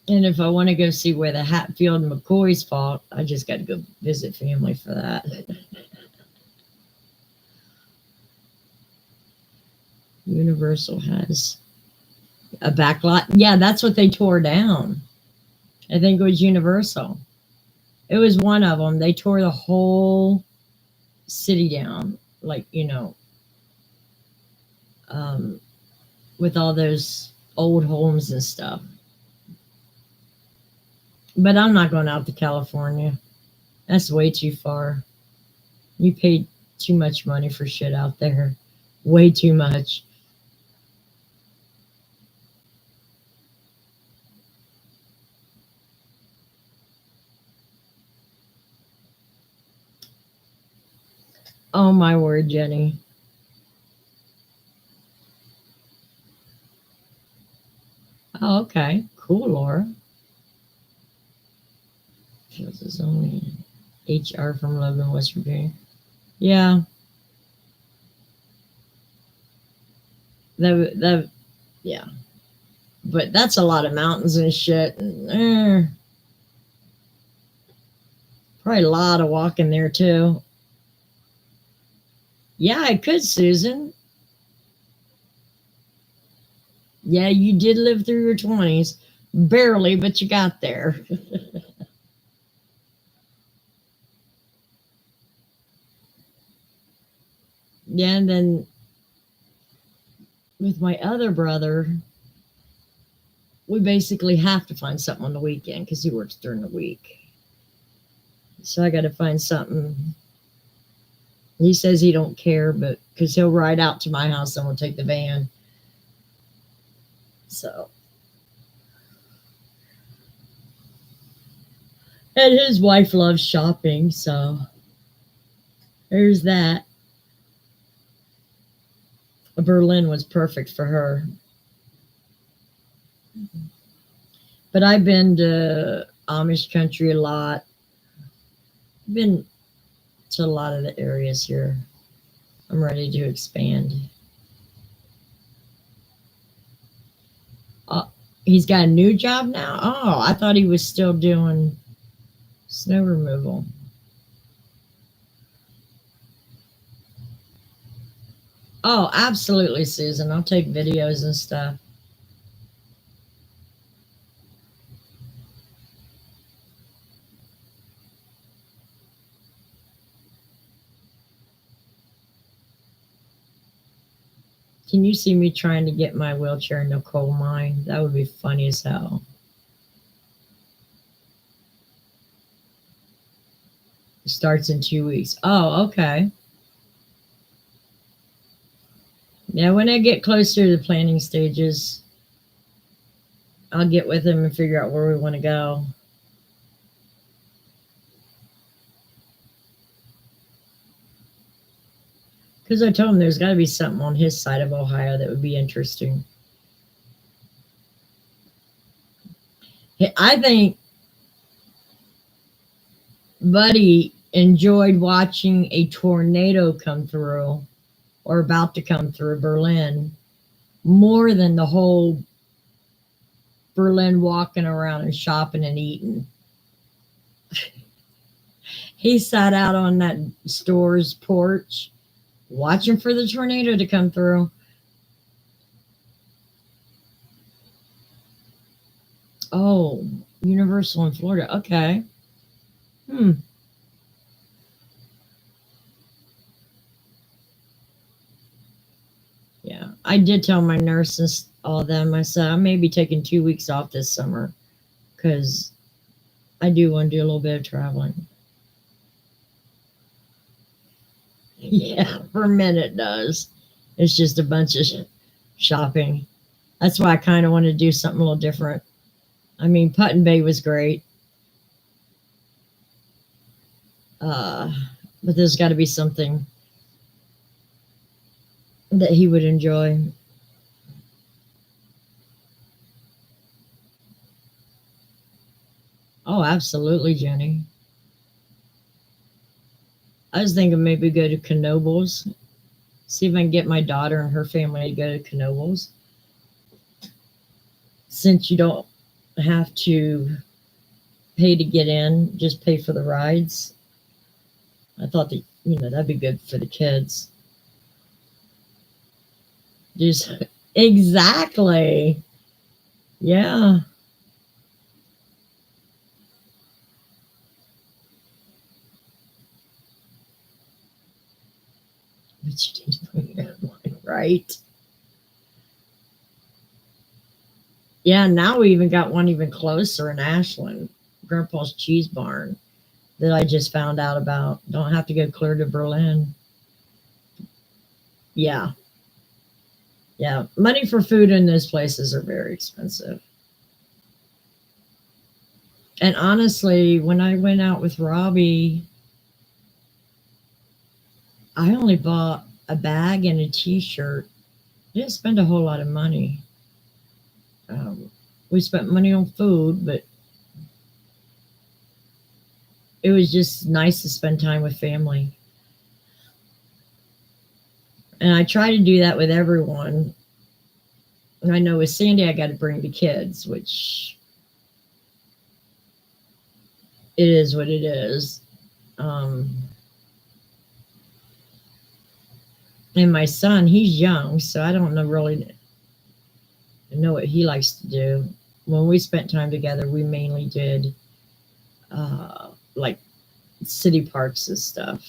And if I want to go see where the Hatfield and McCoys fought, I just got to go visit family for that. Universal has a backlot. Yeah, that's what they tore down. I think it was Universal. It was one of them. They tore the whole city down, like, with all those old homes and stuff. But I'm not going out to California. That's way too far. You paid too much money for shit out there. Way too much. Oh my word, Jenny. Oh, okay. Cool, Laura. Feels is only HR from Logan, West Virginia. Yeah. Yeah. But that's a lot of mountains and shit. And, probably a lot of walking there too. Yeah, I could, Susan. Yeah, you did live through your 20s. Barely, but you got there. Yeah, and then with my other brother, we basically have to find something on the weekend because he works during the week. So I got to find something. He says he don't care, but because he'll ride out to my house and we'll take the van. So, and his wife loves shopping, so there's that. Berlin was perfect for her. But I've been to Amish country a lot. Been to a lot of the areas here. I'm ready to expand. He's got a new job now? Oh, I thought he was still doing snow removal. Oh, absolutely, Susan. I'll take videos and stuff. Can you see me trying to get my wheelchair in a coal mine? That would be funny as hell. It starts in 2 weeks. Oh, okay. Yeah, when I get closer to the planning stages, I'll get with him and figure out where we want to go. Because I told him there's got to be something on his side of Ohio that would be interesting. I think Buddy enjoyed watching a tornado come through or about to come through Berlin more than the whole Berlin walking around and shopping and eating. He sat out on that store's porch watching for the tornado to come through. Oh, Universal in Florida. Okay. Hmm. Yeah. I did tell my nurse and all of them, I said, I may be taking 2 weeks off this summer because I do want to do a little bit of traveling. Yeah, for a minute it does. It's just a bunch of shopping. That's why I kind of want to do something a little different. I mean, Put Bay was great. Uh, but there's got to be something that he would enjoy. Oh, absolutely, Jenny. I was thinking maybe go to Knoebels, see if I can get my daughter and her family to go to Knoebels. Since you don't have to pay to get in, just pay for the rides. I thought that, that'd be good for the kids. Just exactly. Yeah. But you didn't bring your one, right? Yeah, now we even got one even closer in Ashland, Grandpa's Cheese Barn, that I just found out about. Don't have to go clear to Berlin. Yeah. Yeah. Money for food in those places are very expensive. And honestly, when I went out with Robbie, I only bought a bag and a t-shirt. Didn't spend a whole lot of money. We spent money on food, but it was just nice to spend time with family. And I try to do that with everyone. And I know with Sandy, I got to bring the kids, which it is what it is. And my son, he's young, so I don't really know what he likes to do. When we spent time together, we mainly did like city parks and stuff.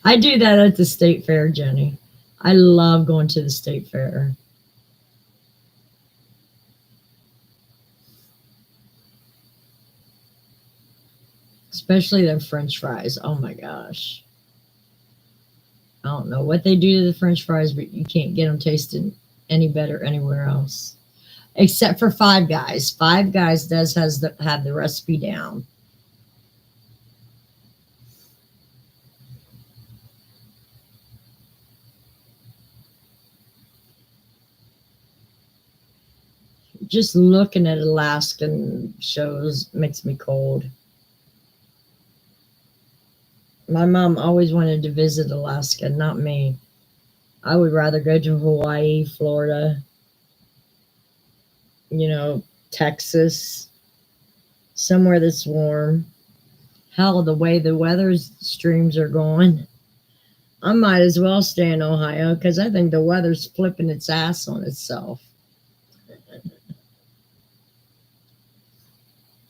I do that at the state fair, Jenny. I love going to the state fair. Especially their French fries. Oh my gosh. I don't know what they do to the French fries, but you can't get them tasting any better anywhere else. Except for Five Guys. Five Guys does have the recipe down. Just looking at Alaskan shows makes me cold. My mom always wanted to visit Alaska, not me. I would rather go to Hawaii, Florida, Texas, somewhere that's warm. Hell, the way the weather streams are going, I might as well stay in Ohio because I think the weather's flipping its ass on itself.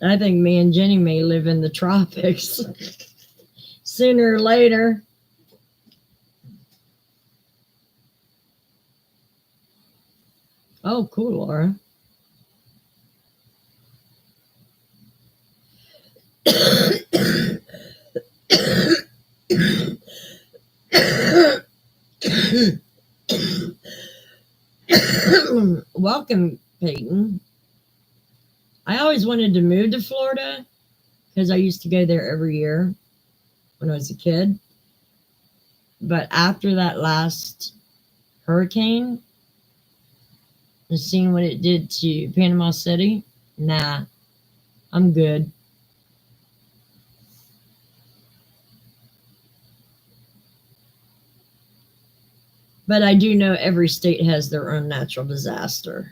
I think me and Jenny may live in the tropics sooner or later. Oh, cool, Laura. Welcome, Peyton. I always wanted to move to Florida because I used to go there every year when I was a kid. But after that last hurricane, and seeing what it did to Panama City, nah, I'm good. But I do know every state has their own natural disaster.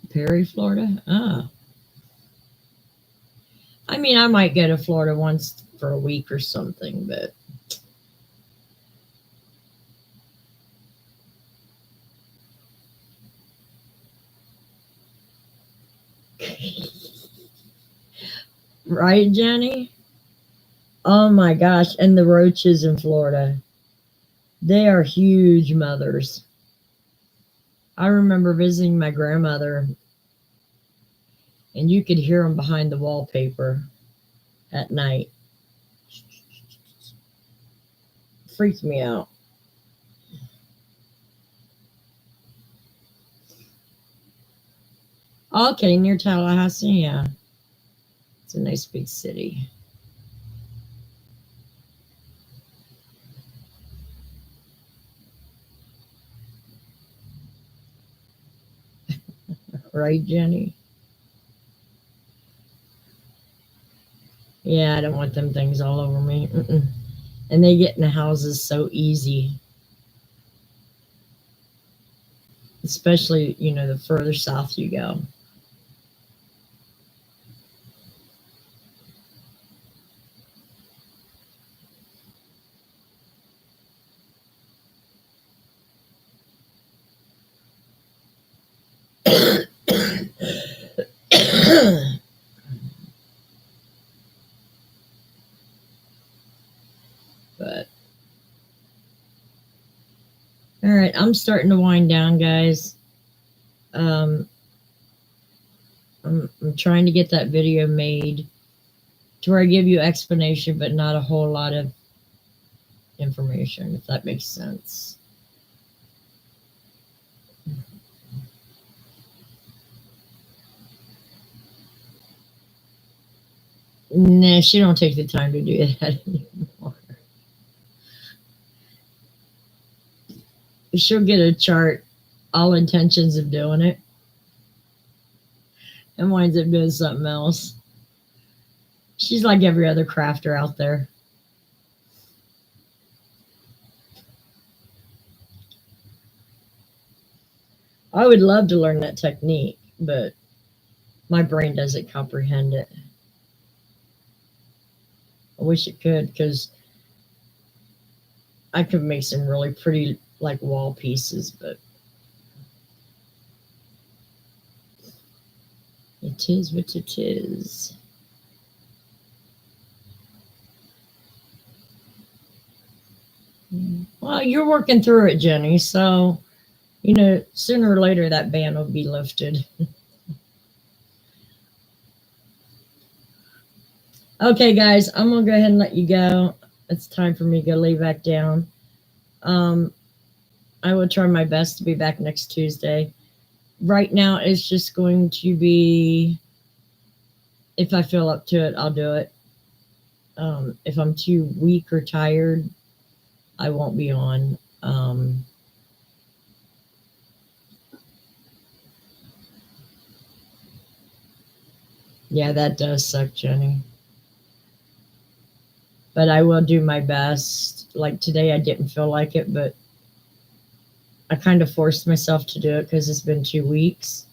Perry, Florida? Ah. I mean, I might go to Florida once for a week or something, but right, Jenny? Oh my gosh, and the roaches in Florida. They are huge mothers. I remember visiting my grandmother, and you could hear them behind the wallpaper at night. Freaked me out. Okay, near Tallahassee, yeah. It's a nice big city. Right, Jenny? Yeah, I don't want them things all over me. Mm-mm. And they get in the houses so easy. Especially, the further south you go. But all right, I'm starting to wind down, guys. Um, I'm trying to get that video made to where I give you explanation, but not a whole lot of information, if that makes sense. Nah, she don't take the time to do that anymore. She'll get a chart, all intentions of doing it, and winds up doing something else. She's like every other crafter out there. I would love to learn that technique, but my brain doesn't comprehend it. I wish it could, because I could make some really pretty like wall pieces, but it is what it is. Well, you're working through it, Jenny, so sooner or later that ban will be lifted. Okay, guys, I'm gonna go ahead and let you go. It's time for me to go lay back down. I will try my best to be back next Tuesday. Right now, it's just going to be, if I feel up to it, I'll do it. If I'm too weak or tired, I won't be on. Yeah, that does suck, Jenny. But I will do my best. Like today, I didn't feel like it, but I kind of forced myself to do it because it's been 2 weeks.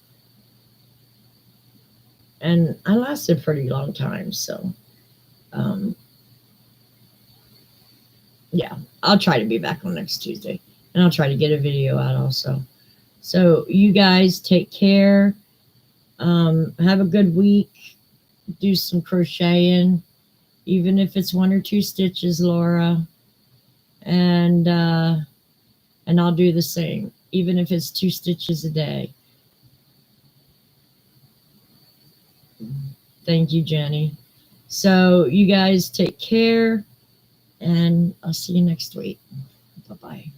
And I lasted a pretty long time. So, um, yeah, I'll try to be back on next Tuesday. And I'll try to get a video out also. So, you guys take care. Have a good week. Do some crocheting, even if it's 1 or 2 stitches, Laura. And I'll do the same, even if it's 2 stitches a day. Thank you, Jenny. So you guys take care, and I'll see you next week. Bye-bye.